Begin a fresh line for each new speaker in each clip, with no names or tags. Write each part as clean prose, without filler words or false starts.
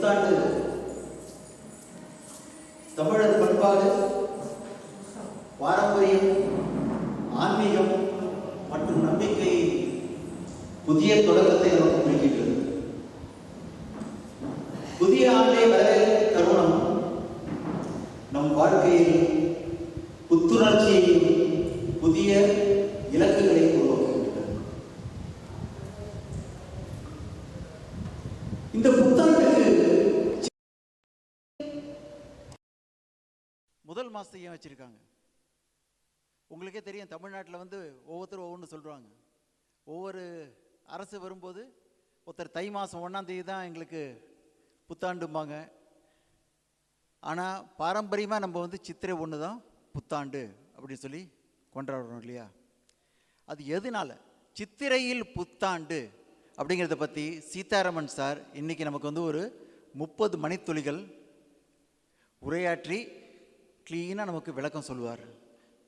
புத்தாண்டு தமிழர் பண்பாடு, பாரம்பரியம், ஆன்மீகம் மற்றும் நம்பிக்கை புதிய தொடக்கத்தை நமக்கு குறிக்கின்றது. புதிய ஆண்டை வரவேற்கும் தருணம் நம் வாழ்க்கையில் புத்துணர்ச்சியையும் புதிய இலக்குகளை உருவாக்குகின்றது. இந்த புத்தாண்டுக்கு முதல் மாசத்தை ஏன் வச்சிருக்காங்க? உங்களுக்கே தெரியும், தமிழ்நாட்டில் ஒவ்வொருத்தரும் ஒவ்வொன்று சொல்கிறாங்க. ஒவ்வொரு அரசு வரும்போது ஒருத்தர் தை மாதம் 1ஆம் தேதி தான் எங்களுக்கு புத்தாண்டும்பாங்க. ஆனால் பாரம்பரியமாக நம்ம சித்திரை 1 தான் புத்தாண்டு அப்படின்னு சொல்லி கொண்டாடுறோம் இல்லையா? அது எதனால சித்திரையில் புத்தாண்டு அப்படிங்கிறத பற்றி சீதாராமன் சார் இன்றைக்கி நமக்கு ஒரு 30 மணித்துளிகள் உரையாற்றி க்ளீனாக நமக்கு விளக்கம் சொல்லுவார்.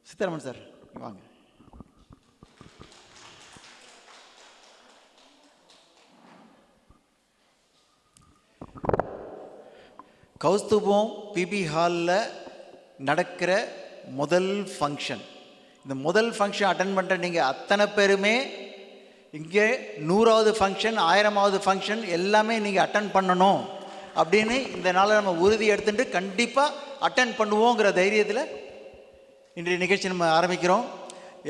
சீதாராமன் சார் வாங்க. கௌஸ்துபம் பிபி ஹாலில் நடக்கிற முதல் ஃபங்க்ஷன். இந்த முதல் ஃபங்க்ஷன் அட்டன் பண்ணுற நீங்கள் அத்தனை பேருமே இங்கே 100வது ஃபங்க்ஷன் 1000வது ஃபங்க்ஷன் எல்லாமே நீங்கள் அட்டன் பண்ணணும் அப்படின்னு இந்த நாளை நம்ம உறுதி எடுத்துட்டு கண்டிப்பாக அட்டன் பண்ணுவோங்கிற தைரியத்தில் இன்றைய நிகழ்ச்சி நம்ம ஆரம்பிக்கிறோம்.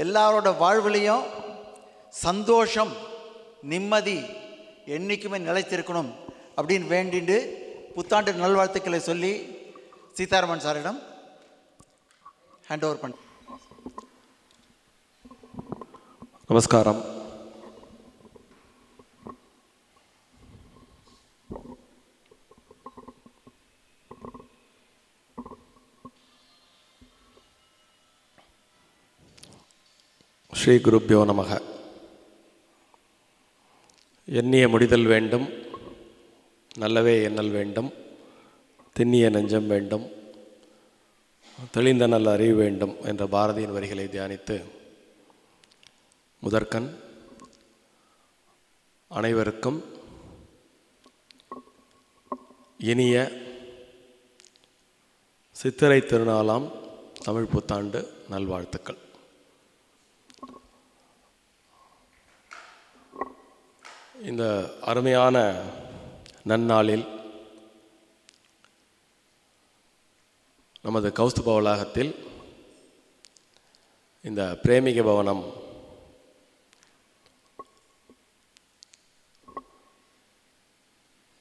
எல்லாரோட வாழ்விலையும் சந்தோஷம், நிம்மதி என்றைக்குமே நிலைத்திருக்கணும் அப்படின்னு வேண்டிட்டு புத்தாண்டு நல்வாழ்த்துக்களை சொல்லி சீதாராமன் சாரிடம் ஹேண்ட் ஓவர் பண்ண.
நமஸ்காரம். ஸ்ரீ குருப்யோ நமக. எண்ணிய முடிதல் வேண்டும், நல்லவே எண்ணல் வேண்டும், திண்ணிய நெஞ்சம் வேண்டும், தெளிந்த நல்ல அறிவு வேண்டும் என்ற பாரதியின் வரிகளை தியானித்து முதற்கண் அனைவருக்கும் இனிய சித்திரை திருநாளாம் தமிழ் புத்தாண்டு நல்வாழ்த்துக்கள். இந்த அருமையான நன்னாளில் நமது கௌஸ்துப வளாகத்தில் இந்த பிரேமிக பவனம்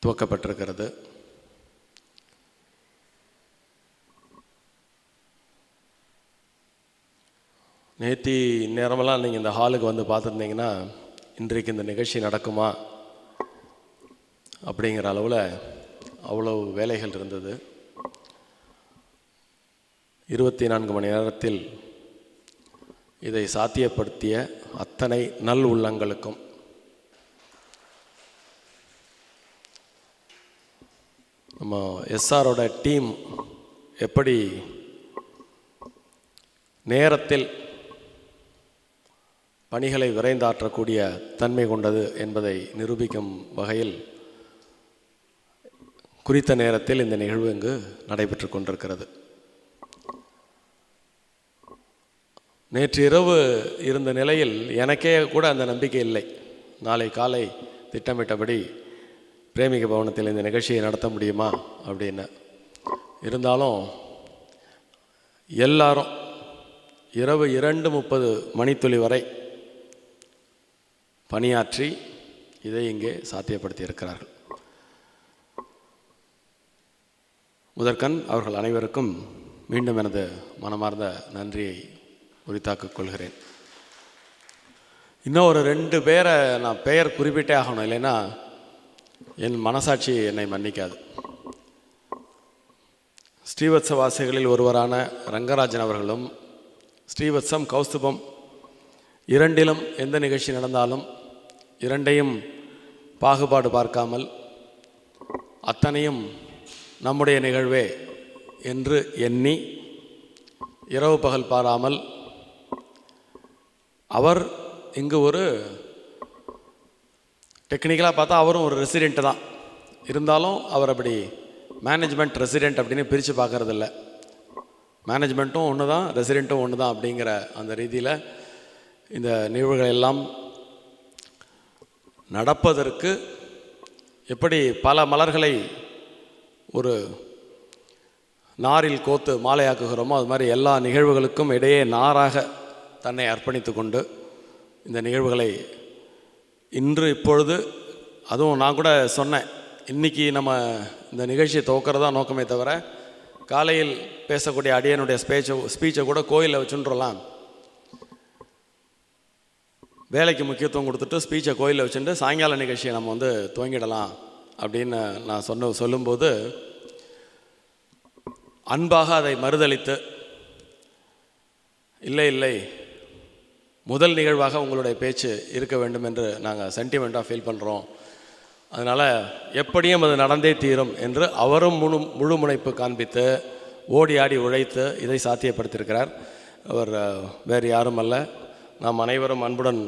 துவக்கப்பட்டிருக்கிறது. நேற்று நேரமெல்லாம் நீங்கள் இந்த ஹாலுக்கு பார்த்துருந்தீங்கன்னா இன்றைக்கு இந்த நிகழ்ச்சி நடக்குமா அப்படிங்கிற அளவில் அவ்வளவு வேலைகள் இருந்தது. 24 மணி நேரத்தில் இதை சாத்தியப்படுத்திய அத்தனை நல் உள்ளங்களுக்கும் நம்ம எஸ்ஆரோட டீம் எப்படி நேரத்தில் பணிகளை விரைந்தாற்றக்கூடிய தன்மை கொண்டது என்பதை நிரூபிக்கும் வகையில் குறித்த நேரத்தில் இந்த நிகழ்வு இங்கு நடைபெற்று கொண்டிருக்கிறது. நேற்று இரவு இருந்த நிலையில் எனக்கே கூட அந்த நம்பிக்கை இல்லை. நாளை காலை திட்டமிட்டபடி பிரேமிக பவனத்தில் இந்த நிகழ்ச்சியை நடத்த முடியுமா அப்படின்னு. இருந்தாலும் எல்லாரும் இரவு 2:30 மணித்துளி வரை பணியாற்றி இதை இங்கே சாத்தியப்படுத்தி இருக்கிறார்கள். முதற்கண் அவர்கள் அனைவருக்கும் மீண்டும் எனது மனமார்ந்த நன்றியை உரித்தாக்கிக் கொள்கிறேன். இன்னும் ஒரு 2 பேரை நான் பெயர் குறிப்பிட்டே ஆகணும், இல்லைன்னா என் மனசாட்சி என்னை மன்னிக்காது. ஸ்ரீவத்சவாசிகளில் ஒருவரான ரங்கராஜன் அவர்களும் ஸ்ரீவத்சம் கௌஸ்துபம் இரண்டிலும் எந்த நிகழ்ச்சி நடந்தாலும் இரண்டையும் பாகுபாடு பார்க்காமல் அத்தனையும் நம்முடைய நிகழ்வே என்று எண்ணி இரவு பகல் பாராமல் அவர் இங்கு ஒரு டெக்னிக்கலாக பார்த்தா அவரும் ஒரு ரெசிடெண்ட்டு தான். இருந்தாலும் அவர் அப்படி மேனேஜ்மெண்ட் ரெசிடெண்ட் அப்படின்னு பிரித்து பார்க்கறதில்ல. மேனேஜ்மெண்ட்டும் ஒன்று தான், ரெசிடெண்ட்டும் ஒன்று தான் அப்படிங்கிற அந்த ரீதியில் இந்த நிகழ்வுகள் எல்லாம் நடப்பதற்கு எப்படி பல மலர்களை ஒரு நாரில் கோத்து மாலையாக்குகிறோமோ அது மாதிரி எல்லா நிகழ்வுகளுக்கும் இடையே நாராக தன்னை அர்ப்பணித்து கொண்டு இந்த நிகழ்வுகளை இப்பொழுது அதுவும் நான் கூட சொன்னேன், இன்றைக்கி நம்ம இந்த நிகழ்ச்சியை துவக்கிறதா நோக்கமே தவிர காலையில் பேசக்கூடிய அடியனுடைய ஸ்பீச்சை கூட கோயிலில் வச்சுன்றலாம், வேலைக்கு முக்கியத்துவம் கொடுத்துட்டு ஸ்பீச்சை கோயிலில் வச்சுட்டு சாயங்கால நிகழ்ச்சியை நம்ம துவங்கிடலாம் அப்படின்னு நான் சொல்லும்போது அன்பாக அதை மறுதளித்து, இல்லை முதல் நிகழ்வாக உங்களுடைய பேச்சு இருக்க வேண்டும் என்று நாங்கள் சென்டிமெண்ட்டாக ஃபீல் பண்ணுறோம், அதனால் எப்படியும் அது நடந்தே தீரும் என்று அவரும் முழு முனைப்பு காண்பித்து ஓடி ஆடி உழைத்து இதை சாத்தியப்படுத்தியிருக்கிறார். அவர் வேறு யாரும் அல்ல, நாம் அனைவரும் அன்புடன்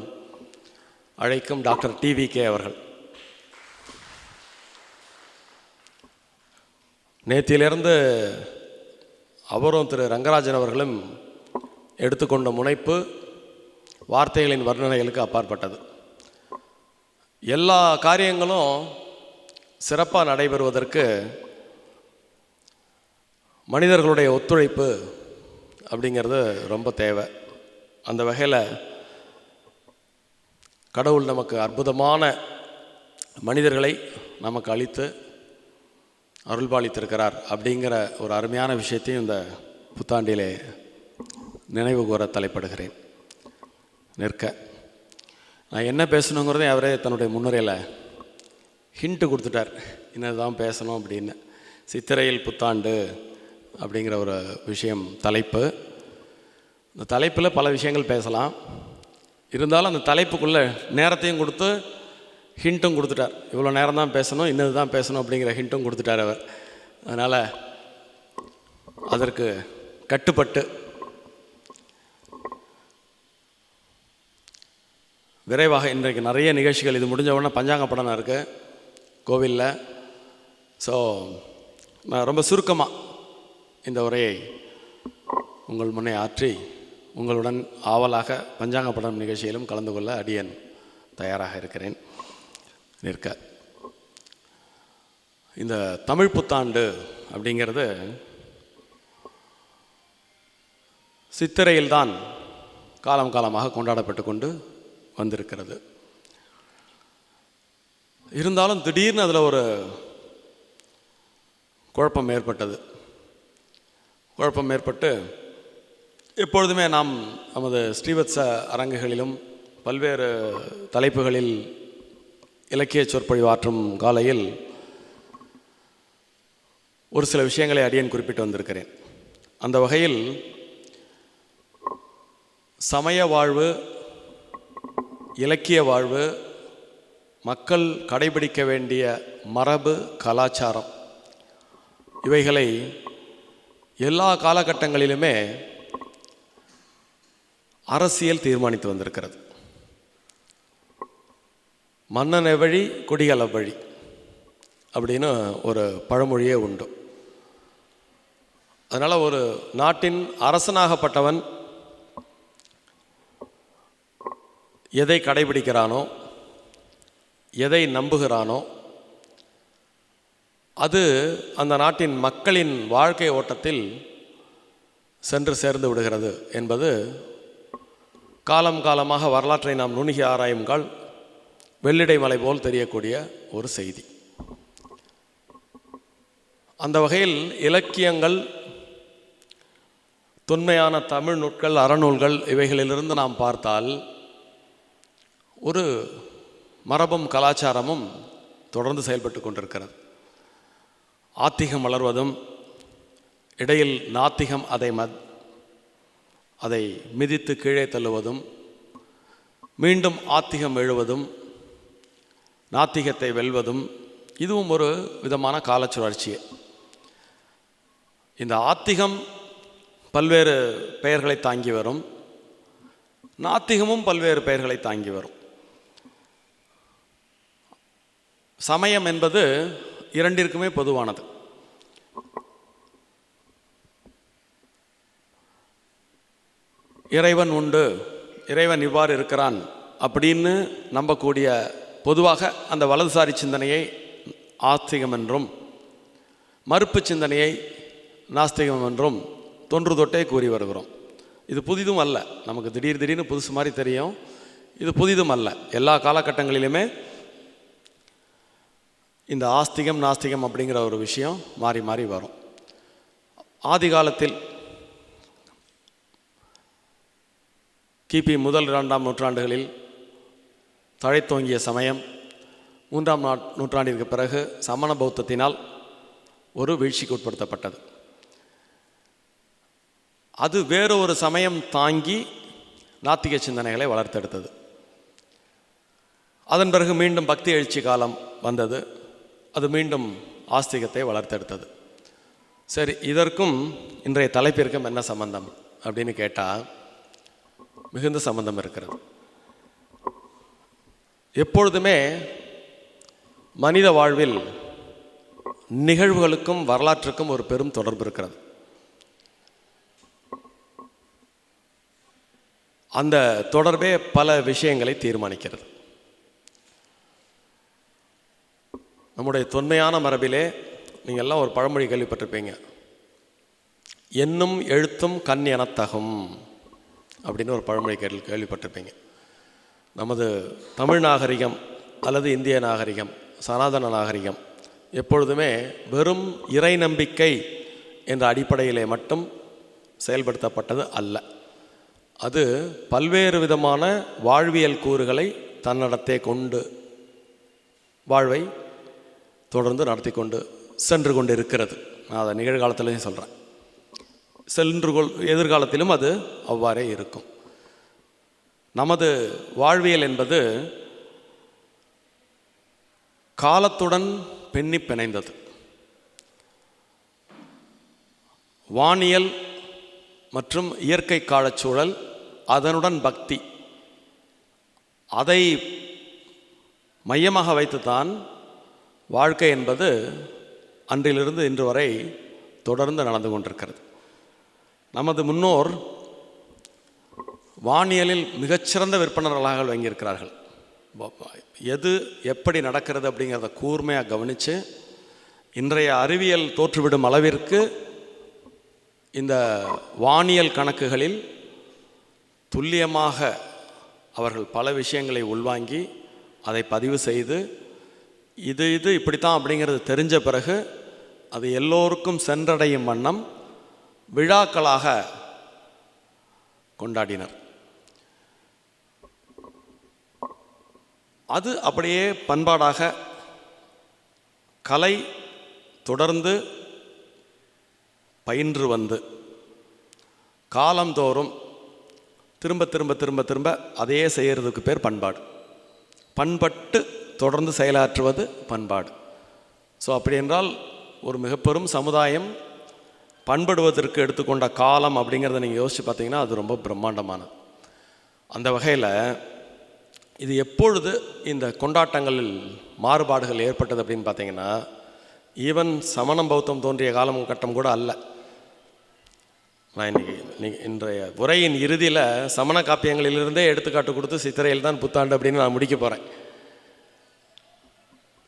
அழைக்கும் டாக்டர் டிவிகே அவர்கள். நேற்றிலிருந்து அவரும் திரு ரங்கராஜன் அவர்களும் எடுத்துக்கொண்ட முனைப்பு வார்த்தைகளின் வர்ணனைகளுக்கு அப்பாற்பட்டது. எல்லா காரியங்களும் சிறப்பாக நடைபெறுவதற்கு மனிதர்களுடைய ஒத்துழைப்பு அப்படிங்கிறது ரொம்ப தேவை. அந்த வகையில் கடவுள் நமக்கு அற்புதமான மனிதர்களை நமக்கு அளித்து அருள்பாலித்திருக்கிறார் அப்படிங்கிற ஒரு அருமையான விஷயத்தையும் இந்த புத்தாண்டிலே நினைவு கூற தலைப்படுகிறேன். நிற்க நான் என்ன பேசணுங்கிறதே அவரே தன்னுடைய முன்னுரையில் ஹிண்ட்டு கொடுத்துட்டார், என்னதான் பேசணும் அப்படின்னு. சித்திரையில் புத்தாண்டு அப்படிங்கிற ஒரு விஷயம் தலைப்பு. இந்த தலைப்பில் பல விஷயங்கள் பேசலாம், இருந்தாலும் அந்த தலைப்புக்குள்ளே நேரத்தையும் கொடுத்து ஹிண்ட்டும் கொடுத்துட்டார். இவ்வளோ நேரம் தான் பேசணும், இன்னது தான் பேசணும் அப்படிங்கிற ஹிண்ட்டும் கொடுத்துட்டார் அவர். அதனால் அதற்கு கட்டுப்பட்டு விரைவாக இன்றைக்கு நிறைய நிகழ்ச்சிகள், இது முடிஞ்ச உடனே பஞ்சாங்க படம் இருக்குது கோவிலில். ஸோ நான் ரொம்ப சுருக்கமாக இந்த உரையை உங்கள் முன்னே ஆற்றி உங்களுடன் ஆவலாக பஞ்சாங்க படம் நிகழ்ச்சியிலும் கலந்து கொள்ள அடியேன் தயாராக இருக்கிறேன். நிற்க இந்த தமிழ் புத்தாண்டு அப்படிங்கிறது சித்திரையில்தான் காலம் காலமாக கொண்டாடப்பட்டு கொண்டு வந்திருக்கிறது. இருந்தாலும் திடீர்னு அதில் ஒரு குழப்பம் ஏற்பட்டு எப்பொழுதுமே நாம் நமது ஸ்ரீவத்ச அரங்குகளிலும் பல்வேறு தலைப்புகளில் இலக்கிய சொற்பொழிவு ஆற்றும் காலையில் ஒரு சில விஷயங்களை அடியேன் குறிப்பிட்டு வந்திருக்கிறேன். அந்த வகையில் சமய வாழ்வு, இலக்கிய வாழ்வு, மக்கள் கடைபிடிக்க வேண்டிய மரபு, கலாச்சாரம், இவைகளை எல்லா காலகட்டங்களிலுமே அரசியல் தீர்மானித்து வந்திருக்கிறது. மன்னன் எவ்வழி குடிகள் அவ்வழி அப்படின்னு ஒரு பழமொழியே உண்டு. அதனால் ஒரு நாட்டின் அரசனாகப்பட்டவன் எதை கடைபிடிக்கிறானோ, எதை நம்புகிறானோ, அது அந்த நாட்டின் மக்களின் வாழ்க்கை ஓட்டத்தில் சென்று சேர்ந்து விடுகிறது என்பது காலம் காலமாக வரலாற்றை நாம் நுணுகி ஆராயும் கால் வெள்ளிடை மலை போல் தெரியக்கூடிய ஒரு செய்தி. அந்த வகையில் இலக்கியங்கள், தொன்மையான தமிழ் நூல்கள், அறநூல்கள், இவைகளிலிருந்து நாம் பார்த்தால் ஒரு மரபும் கலாச்சாரமும் தொடர்ந்து செயல்பட்டு கொண்டிருக்கிறது. ஆத்திகம் வளர்வதும், இடையில் நாத்திகம் அதை மிதித்து கீழே தள்ளுவதும், மீண்டும் ஆத்திகம் எழுவதும், நாத்திகத்தை வெல்வதும், இதுவும் ஒரு விதமான காலச்சுழற்சியே. இந்த ஆத்திகம் பல்வேறு பெயர்களை தாங்கி வரும், நாத்திகமும் பல்வேறு பெயர்களை தாங்கி வரும். சமயம் என்பது இரண்டிற்குமே பொதுவானது. இறைவன் உண்டு, இறைவன் இவ்வாறு இருக்கிறான் அப்படின்னு நம்பக்கூடிய பொதுவாக அந்த வலதுசாரி சிந்தனையை ஆஸ்திகம் என்றும் மறுப்பு சிந்தனையை நாஸ்திகம் என்றும் தொன்று தொட்டே கூறி வருகிறோம். இது புதிதும் அல்ல, நமக்கு திடீர்னு புதுசு மாதிரி தெரியும். இது புதிதும் அல்ல. எல்லா காலகட்டங்களிலுமே இந்த ஆஸ்திகம் நாஸ்திகம் அப்படிங்கிற ஒரு விஷயம் மாறி மாறி வரும். ஆதி காலத்தில் கிபி முதல் 2ஆம் நூற்றாண்டுகளில் தழைத்தோங்கிய சமயம் 3ஆம் நூற்றாண்டிற்கு பிறகு சமண பௌத்தத்தினால் ஒரு வீழ்ச்சிக்கு உட்படுத்தப்பட்டது. அது வேறு ஒரு சமயம் தாங்கி நாத்திக சிந்தனைகளை வளர்த்தெடுத்தது. அதன் பிறகு மீண்டும் பக்தி எழுச்சி காலம் வந்தது. அது மீண்டும் ஆஸ்திகத்தை வளர்த்தெடுத்தது. சரி, இதற்கும் இன்றைய தலைப்பிற்கும் என்ன சம்பந்தம் அப்படின்னு கேட்டால் மிகுந்த சம்பந்தம் இருக்கிறது. எப்பொழுதுமே மனித வாழ்வில் நிகழ்வுகளுக்கும் வரலாற்றுக்கும் ஒரு பெரும் தொடர்பு இருக்கிறது. அந்த தொடர்பே பல விஷயங்களை தீர்மானிக்கிறது. நம்முடைய தொன்மையான மரபிலே நீங்கள் எல்லாம் ஒரு பழமொழி கேள்விப்பட்டிருப்பீங்க, எண்ணும் எழுத்தும் கண் எனத்தகும் அப்படின்னு ஒரு பழமொழி கேள்விப்பட்டிருப்பீங்க. நமது தமிழ் நாகரிகம் அல்லது இந்திய நாகரிகம், சனாதன நாகரிகம் எப்பொழுதுமே வெறும் இறை நம்பிக்கை என்ற அடிப்படையிலே மட்டும் செயல்படுத்தப்பட்டது அல்ல. அது பல்வேறு விதமான வாழ்வியல் கூறுகளை தன்னடத்தே கொண்டு வாழ்வை தொடர்ந்து நடத்தி கொண்டு சென்று கொண்டு இருக்கிறது. நான் அதை நிகழ்காலத்திலையும் சொல்கிறேன், எதிர்காலத்திலும் அது அவ்வாறே இருக்கும். நமது வாழ்வியல் என்பது காலத்துடன் பின்னி பிணைந்தது. வானியல் மற்றும் இயற்கை காலச்சூழல், அதனுடன் பக்தி, அதை மையமாக வைத்துத்தான் வாழ்க்கை என்பது அன்றிலிருந்து இன்று வரை தொடர்ந்து நடந்து கொண்டிருக்கிறது. நமது முன்னோர் வானியலில் மிகச்சிறந்த விற்பனர்களாக விளங்கியிருக்கிறார்கள். எது எப்படி நடக்கிறது அப்படிங்கிறத கூர்மையாக கவனித்து இன்றைய அறிவியல் தோற்றுவிடும் அளவிற்கு இந்த வானியல் கணக்குகளில் துல்லியமாக அவர்கள் பல விஷயங்களை உள்வாங்கி அதை பதிவு செய்து இது இப்படித்தான் அப்படிங்கிறது தெரிஞ்ச பிறகு அது எல்லோருக்கும் சென்றடையும் வண்ணம் விழாக்களாக கொண்டாடினர். அது அப்படியே பண்பாடாக கலை தொடர்ந்து பயின்று வந்து காலந்தோறும் திரும்ப திரும்ப திரும்ப திரும்ப அதையே செய்கிறதுக்கு பேர் பண்பாடு. பண்பட்டு தொடர்ந்து செயலாற்றுவது பண்பாடு. ஸோ அப்படி என்றால் ஒரு மிகப்பெரும் சமுதாயம் பண்படுவதற்கு எடுத்துக்கொண்ட காலம் அப்படிங்கிறத நீங்கள் யோசித்து பார்த்தீங்கன்னா அது ரொம்ப பிரம்மாண்டமானது. அந்த வகையில் இது எப்பொழுது இந்த கொண்டாட்டங்களில் மாறுபாடுகள் ஏற்பட்டது அப்படின்னு பார்த்தீங்கன்னா, ஈவன் சமணம் பௌத்தம் தோன்றிய காலம் கட்டம் கூட அல்ல. நான் இன்றைய உரையின் இறுதியில் சமண காப்பியங்களிலிருந்தே எடுத்துக்காட்டு கொடுத்து சித்திரையில் தான் புத்தாண்டு அப்படின்னு நான் முடிக்க போகிறேன்.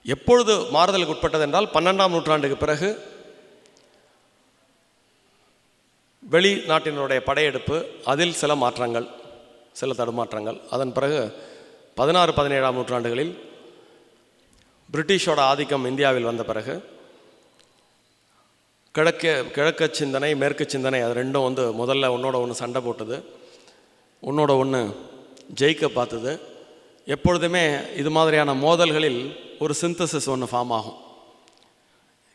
எப்பொழுது மாறுதலுக்கு உட்பட்டது என்றால் 12ஆம் நூற்றாண்டுக்கு பிறகு வெளிநாட்டினுடைய படையெடுப்பு, அதில் சில மாற்றங்கள், சில தடுமாற்றங்கள். அதன் பிறகு 16, 17ஆம் நூற்றாண்டுகளில் பிரிட்டிஷோட ஆதிக்கம் இந்தியாவில் வந்த பிறகு கிழக்கு சிந்தனை மேற்கு சிந்தனை அது ரெண்டும் வந்து முதல்ல ஒன்றோட ஒன்று சண்டை போட்டது, ஒன்றோட ஒன்று ஜெயிக்க பார்த்தது. எப்பொழுதுமே இது மாதிரியான மோதல்களில் ஒரு சிந்தசிஸ் ஒன்று ஃபார்ம் ஆகும்.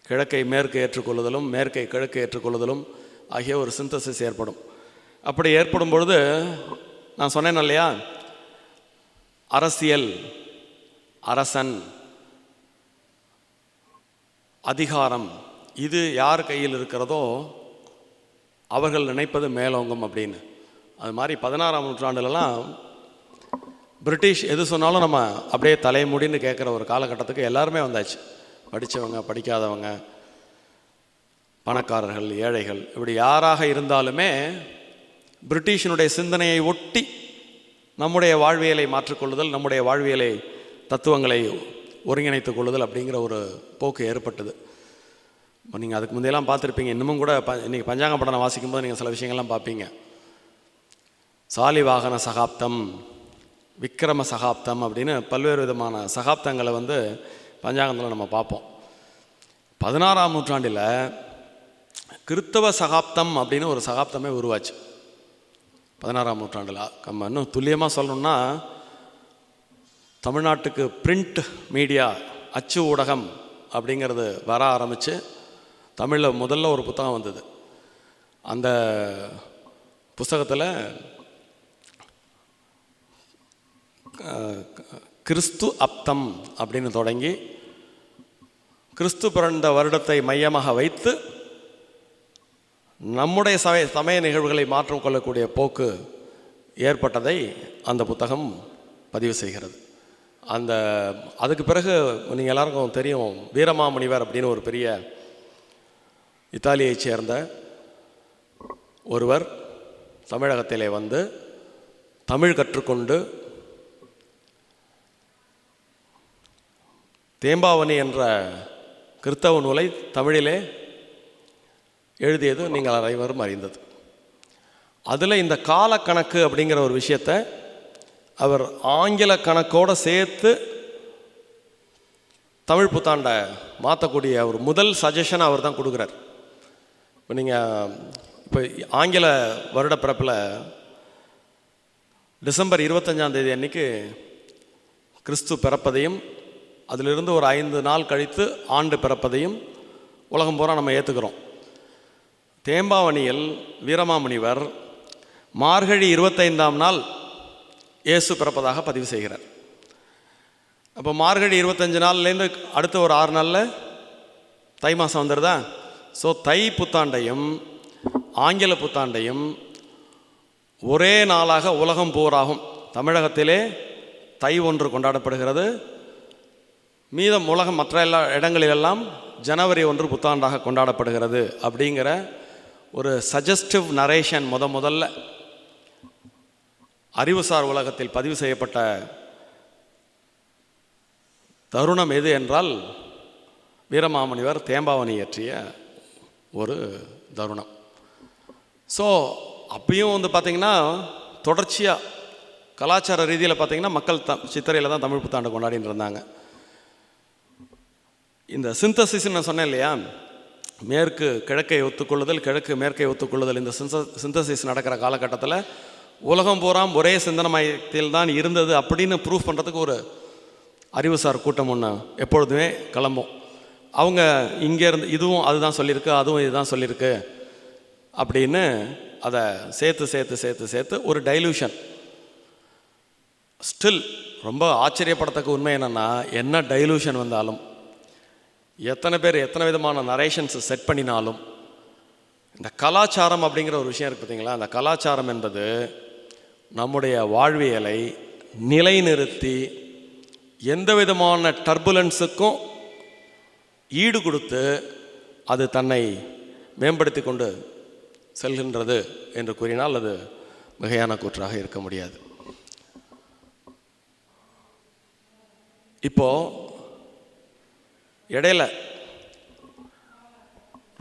கிழக்கை மேற்கு ஏற்றுக்கொள்ளுதலும் மேற்கை கிழக்கை ஏற்றுக்கொள்ளுதலும் ஆகிய ஒரு சிந்தசிஸ் ஏற்படும். அப்படி ஏற்படும் பொழுது நான் சொன்னேன் இல்லையா, அரசியல், அரசன், அதிகாரம் இது யார் கையில் இருக்கிறதோ அவர்கள் நினைப்பது மேலோங்கும் அப்படின்னு. அது மாதிரி 16ஆம் நூற்றாண்டுலலாம் பிரிட்டிஷ் எது சொன்னாலும் நம்ம அப்படியே தலைமுடின்னு கேட்குற ஒரு காலகட்டத்துக்கு எல்லாருமே வந்தாச்சு. படித்தவங்க படிக்காதவங்க, பணக்காரர்கள் ஏழைகள், இப்படி யாராக இருந்தாலுமே பிரிட்டிஷினுடைய சிந்தனையை ஒட்டி நம்முடைய வாழ்வியலை மாற்றிக்கொள்ளுதல், நம்முடைய வாழ்வியலை தத்துவங்களை ஒருங்கிணைத்துக் கொள்ளுதல் அப்படிங்கிற ஒரு போக்கு ஏற்பட்டது. நீங்கள் அதுக்கு முந்தையெல்லாம் பார்த்துருப்பீங்க. இன்னமும் கூட இன்றைக்கி பஞ்சாங்க படனை வாசிக்கும்போது நீங்கள் சில விஷயங்கள்லாம் பார்ப்பீங்க. சாலிவாகன சகாப்தம், விக்ரம சகாப்தம் அப்படின்னு பல்வேறு விதமான சகாப்தங்களை பஞ்சாங்கத்தில் நம்ம பார்ப்போம். 16ஆம் நூற்றாண்டில் கிறித்தவ சகாப்தம் அப்படின்னு ஒரு சகாப்தமே உருவாச்சு. 16ஆம் நூற்றாண்டில் நம்ம இன்னும் துல்லியமாக சொல்லணும்னா, தமிழ்நாட்டுக்கு பிரிண்ட் மீடியா, அச்சு ஊடகம் அப்படிங்கிறது வர ஆரம்பித்து தமிழில் முதல்ல ஒரு புத்தகம் வந்தது. அந்த புத்தகத்தில் கிறிஸ்து அப்தம் அப்படின்னு தொடங்கி கிறிஸ்து பிறந்த வருடத்தை மையமாக வைத்து நம்முடைய சமய நிகழ்வுகளை மாற்றிக் கொள்ளக்கூடிய போக்கு ஏற்பட்டதை அந்த புத்தகம் பதிவு செய்கிறது. அதுக்கு பிறகு நீங்கள் எல்லாருக்கும் தெரியும், வீரமாமுனிவர் அப்படின்னு ஒரு பெரிய இத்தாலியைச் சேர்ந்த ஒருவர் தமிழகத்திலே தமிழ் கற்றுக்கொண்டு தேம்பாவணி என்ற கிறித்தவ நூலை தமிழிலே எழுதியது நீங்கள் அனைவரும் அறிந்தது. அதில் இந்த காலக்கணக்கு அப்படிங்கிற ஒரு விஷயத்தை அவர் ஆங்கில கணக்கோடு சேர்த்து தமிழ் புத்தாண்டை மாற்றக்கூடிய ஒரு முதல் சஜஷனை அவர் தான் கொடுக்குறார். இப்போ ஆங்கில வருடப்பிறப்பில் டிசம்பர் 25ஆம் தேதி அன்னைக்கு கிறிஸ்து பிறப்பதையும் அதிலிருந்து ஒரு 5 நாள் கழித்து ஆண்டு பிறப்பதையும் உலகம் பூரா நம்ம ஏற்றுக்கிறோம். தேம்பாவணியில் வீரமாமுனிவர் மார்கழி 25ஆம் நாள் இயேசு பிறப்பதாக பதிவு செய்கிறார். அப்போ மார்கழி 25 நாள்லேருந்து அடுத்த ஒரு 6 நாளில் தை மாதம் வந்துடுதா? ஸோ தை புத்தாண்டையும் ஆங்கில புத்தாண்டையும் ஒரே நாளாக உலகம் பூராகும். தமிழகத்திலே தை ஒன்று கொண்டாடப்படுகிறது. மீதம் உலகம் மற்ற எல்லா இடங்களிலெல்லாம் ஜனவரி 1 புத்தாண்டாக கொண்டாடப்படுகிறது. அப்படிங்கிற ஒரு சஜஸ்டிவ் நரேஷன் முதல்ல அறிவுசார் உலகத்தில் பதிவு செய்யப்பட்ட தருணம் எது என்றால் வீரமாமுனிவர் தேம்பாவணி இயற்றிய ஒரு தருணம். ஸோ அப்பயும் பார்த்திங்கன்னா தொடர்ச்சியாக கலாச்சார ரீதியில் பார்த்திங்கன்னா மக்கள் சித்திரையில் தான் தமிழ் புத்தாண்டு கொண்டாடின்னு இருந்தாங்க. இந்த சிந்தசிஸ்ன்னு நான் சொன்னேன் இல்லையா, மேற்கு கிழக்கை ஒத்துக்கொள்ளுதல், கிழக்கு மேற்கை ஒத்துக்கொள்ளுதல், இந்த சிந்தசிஸ் நடக்கிற காலகட்டத்தில் உலகம் பூராம் ஒரே சிந்தனை மையத்தில் தான் இருந்தது அப்படின்னு ப்ரூஃப் பண்ணுறதுக்கு ஒரு அறிவுசார் கூட்டம் ஒன்று எப்பொழுதுமே கிளம்பும். அவங்க இங்கேருந்து இதுவும் அதுதான் சொல்லியிருக்கு, அதுவும் இதுதான் சொல்லியிருக்கு அப்படின்னு அதை சேர்த்து ஒரு டைலூஷன். ஸ்டில் ரொம்ப ஆச்சரியப்படத்தக்க உண்மை என்னென்னா, என்ன டைலூஷன் வந்தாலும், எத்தனை பேர் எத்தனை விதமான நரேஷன்ஸ் செட் பண்ணினாலும், இந்த கலாச்சாரம் அப்படிங்கிற ஒரு விஷயம் இருக்குது பார்த்தீங்களா, அந்த கலாச்சாரம் என்பது நம்முடைய வாழ்வியலை நிலைநிறுத்தி எந்த விதமான டர்புலன்ஸுக்கும் ஈடு கொடுத்து அது தன்னை மேம்படுத்தி கொண்டு செல்கின்றது என்று கூறினால் அது மிகையான கூற்றாக இருக்க முடியாது. இப்போ இடையில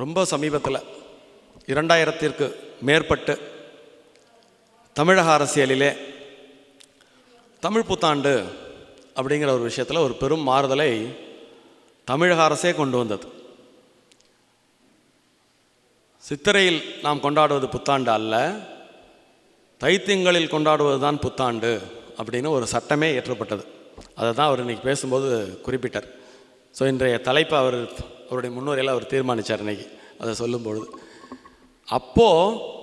ரொம்ப சமீபத்தில் 2000ற்கு மேற்பட்டு தமிழக அரசியலிலே தமிழ் புத்தாண்டு அப்படிங்கிற ஒரு விஷயத்தில் ஒரு பெரும் மாறுதலை தமிழக அரசே கொண்டு வந்தது. சித்திரையில் நாம் கொண்டாடுவது புத்தாண்டு அல்ல, தைத்திங்களில் கொண்டாடுவது தான் புத்தாண்டு அப்படின்னு ஒரு சட்டமே இயற்றப்பட்டது. அதை தான் அவர் இன்றைக்கி பேசும்போது குறிப்பிட்டார். ஸோ இன்றைய தலைப்பை அவருடைய முன்னுரையில் அவர் தீர்மானித்தார் இன்றைக்கி அதை சொல்லும்பொழுது. அப்போது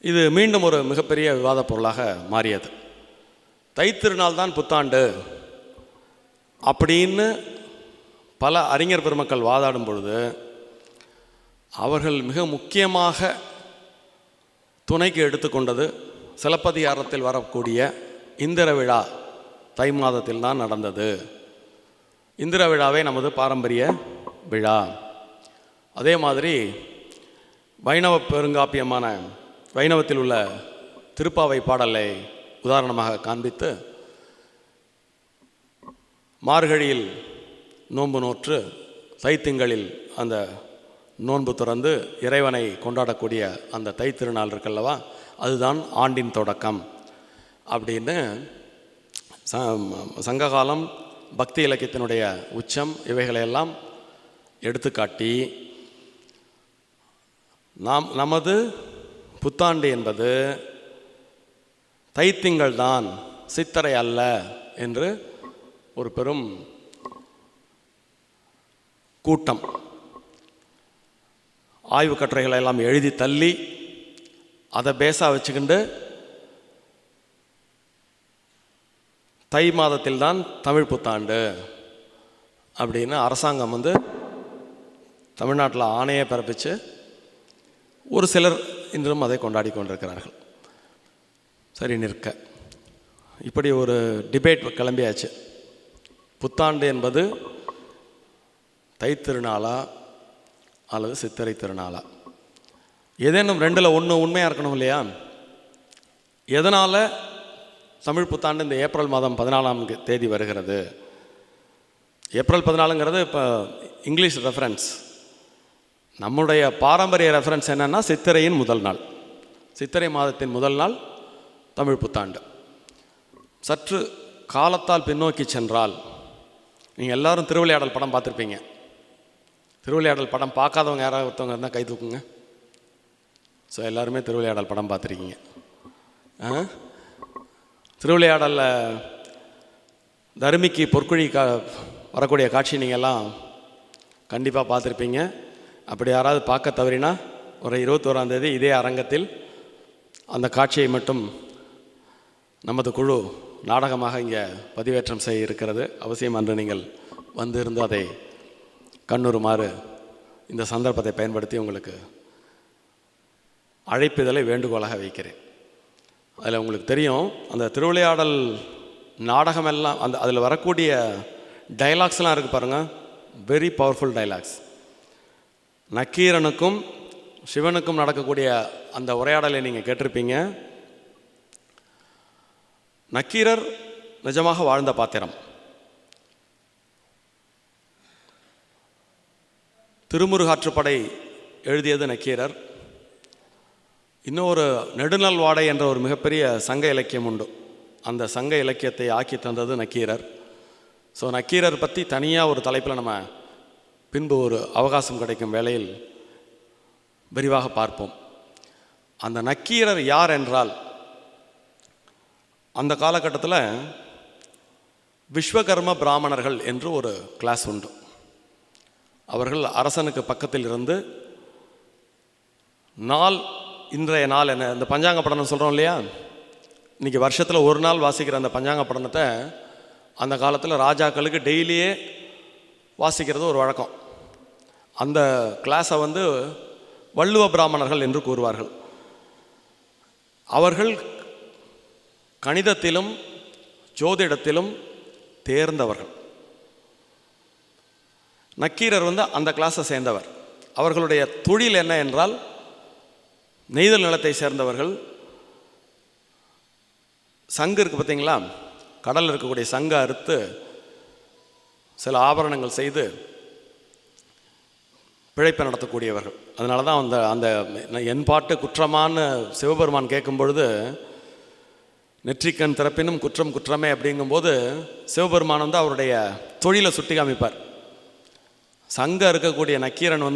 இது மீண்டும் ஒரு மிகப்பெரிய விவாத பொருளாக மாறியது. தைத்திருநாள் தான் புத்தாண்டு அப்படின்னு பல அறிஞர் பெருமக்கள் வாதாடும் பொழுது அவர்கள் மிக முக்கியமாக துணைக்கு எடுத்துக்கொண்டது சிலப்பதிகாரத்தில் வரக்கூடிய இந்திர விழா தை மாதத்தில் தான் நடந்தது இந்திர விழாவே நமது பாரம்பரிய விழா. அதே மாதிரி வைணவ பெருங்காப்பியமான வைணவத்தில் உள்ள திருப்பாவை பாடலை உதாரணமாக காண்பித்து மார்கழியில் நோன்பு நோற்று தைத்திங்களில் அந்த நோன்பு துறந்து இறைவனை கொண்டாடக்கூடிய அந்த தை திருநாள் இருக்கல்லவா, அதுதான் ஆண்டின் தொடக்கம் அப்படின்னு சங்ககாலம் பக்தி இலக்கியத்தினுடைய உச்சம் இவைகளையெல்லாம் எடுத்துக்காட்டி நமது புத்தாண்டு என்பது தைத்திங்கள் தான், சித்திரை அல்ல என்று ஒரு பெரும் கூட்டம் ஆய்வு கட்டுரைகளை எல்லாம் எழுதி தள்ளி அதை பேசா வச்சுக்கிண்டு தை மாதத்தில் தான் தமிழ் புத்தாண்டு அப்படின்னு அரசாங்கம் தமிழ்நாட்டில் ஆணையை பிறப்பிச்சு ஒரு சிலர் இன்றும் அதை கொண்டாடி கொண்டிருக்கிறார்கள். சரி நிற்க இப்படி ஒரு டிபேட் கிளம்பியாச்சு. புத்தாண்டு என்பது தை திருநாளா அல்லது சித்திரை திருநாளா? ஏதேனும் ரெண்டில் ஒன்று உண்மையாக இருக்கணும் இல்லையா? எதனால் தமிழ் புத்தாண்டு இந்த ஏப்ரல் மாதம் 14ஆம் தேதி வருகிறது? ஏப்ரல் 14ங்கிறது இப்போ இங்கிலீஷ் ரெஃபரன்ஸ். நம்முடைய பாரம்பரிய ரெஃபரன்ஸ் என்னென்னா சித்திரையின் முதல் நாள், சித்திரை மாதத்தின் முதல் நாள் தமிழ் புத்தாண்டு. சற்று காலத்தால் பின்னோக்கி சென்றால், நீங்கள் எல்லோரும் திருவிளையாடல் படம் பார்த்துருப்பீங்க. திருவிளையாடல் படம் பார்க்காதவங்க யாராவது ஒருத்தவங்க இருந்தால் கை தூக்குங்க. ஸோ எல்லாருமே திருவிளையாடல் படம் பார்த்துருக்கீங்க. திருவிளையாடலில் தருமிக்கு பொற்குழி வரக்கூடிய காட்சி நீங்கள்லாம் கண்டிப்பாக பார்த்துருப்பீங்க. அப்படி யாராவது பார்க்க தவறினா ஒரு 21ஆம் தேதி இதே அரங்கத்தில் அந்த காட்சியை மட்டும் நமது குழு நாடகமாக இங்கே பதிவேற்றம் செய்ய இருக்கிறது. அவசியம் அன்று நீங்கள் இருந்து அதை கண்ணுறுமாறு இந்த சந்தர்ப்பத்தை பயன்படுத்தி உங்களுக்கு அழைப்பிதழை வேண்டுகோளாக வைக்கிறேன். அதில் உங்களுக்கு தெரியும், அந்த திருவிளையாடல் நாடகமெல்லாம் அதில் வரக்கூடிய டைலாக்ஸ்லாம் இருக்குது பாருங்கள், வெரி பவர்ஃபுல் டைலாக்ஸ். நக்கீரனுக்கும் சிவனுக்கும் நடக்கக்கூடிய அந்த உரையாடலை நீங்கள் கேட்டிருப்பீங்க. நக்கீரர் நிஜமாக வாழ்ந்த பாத்திரம். திருமுருகாற்றுப்படை எழுதியது நக்கீரர். இன்னொரு நெடுநல் வாடை என்ற ஒரு மிகப்பெரிய சங்க இலக்கியம் உண்டு. அந்த சங்க இலக்கியத்தை ஆக்கி தந்தது நக்கீரர். ஸோ நக்கீரர் பற்றி தனியாக ஒரு தலைப்பில் நம்ம பின்பு ஒரு அவகாசம் கிடைக்கும் வேளையில் விரிவாக பார்ப்போம். அந்த நக்கீரர் யார் என்றால், அந்த காலகட்டத்தில் விஸ்வகர்ம பிராமணர்கள் என்று ஒரு கிளாஸ் உண்டு. அவர்கள் அரசனுக்கு பக்கத்தில் இருந்து நாள், இன்றைய நாள் என்ன, இந்த பஞ்சாங்க படனம் சொல்கிறோம் இல்லையா, இன்றைக்கி வருஷத்தில் ஒரு நாள் வாசிக்கிற அந்த பஞ்சாங்க படனத்தை அந்த காலத்தில் ராஜாக்களுக்கு டெய்லியே வாசிக்கிறது ஒரு வழக்கம். அந்த கிளாஸை வள்ளுவ பிராமணர்கள் என்று கூறுவார்கள். அவர்கள் கணிதத்திலும் ஜோதிடத்திலும் தேர்ந்தவர்கள். நக்கீரர் அந்த கிளாஸை சேர்ந்தவர். அவர்களுடைய தொழில் என்ன என்றால், நெய்தல் நிலத்தை சேர்ந்தவர்கள். சங்கு இருக்குது பார்த்தீங்களா, கடலில் இருக்கக்கூடிய சங்கை அறுத்து சில ஆபரணங்கள் செய்து பிழைப்பை நடத்தக்கூடியவர்கள். அதனால தான் அந்த என் பாட்டு குற்றமான சிவபெருமான் கேட்கும் பொழுது, நெற்றிக்கண் திறப்பினும் குற்றம் குற்றமே அப்படிங்கும்போது சிவபெருமான் அவருடைய தொழிலை சுட்டி காமிப்பார். சங்க இருக்கக்கூடிய நக்கீரன்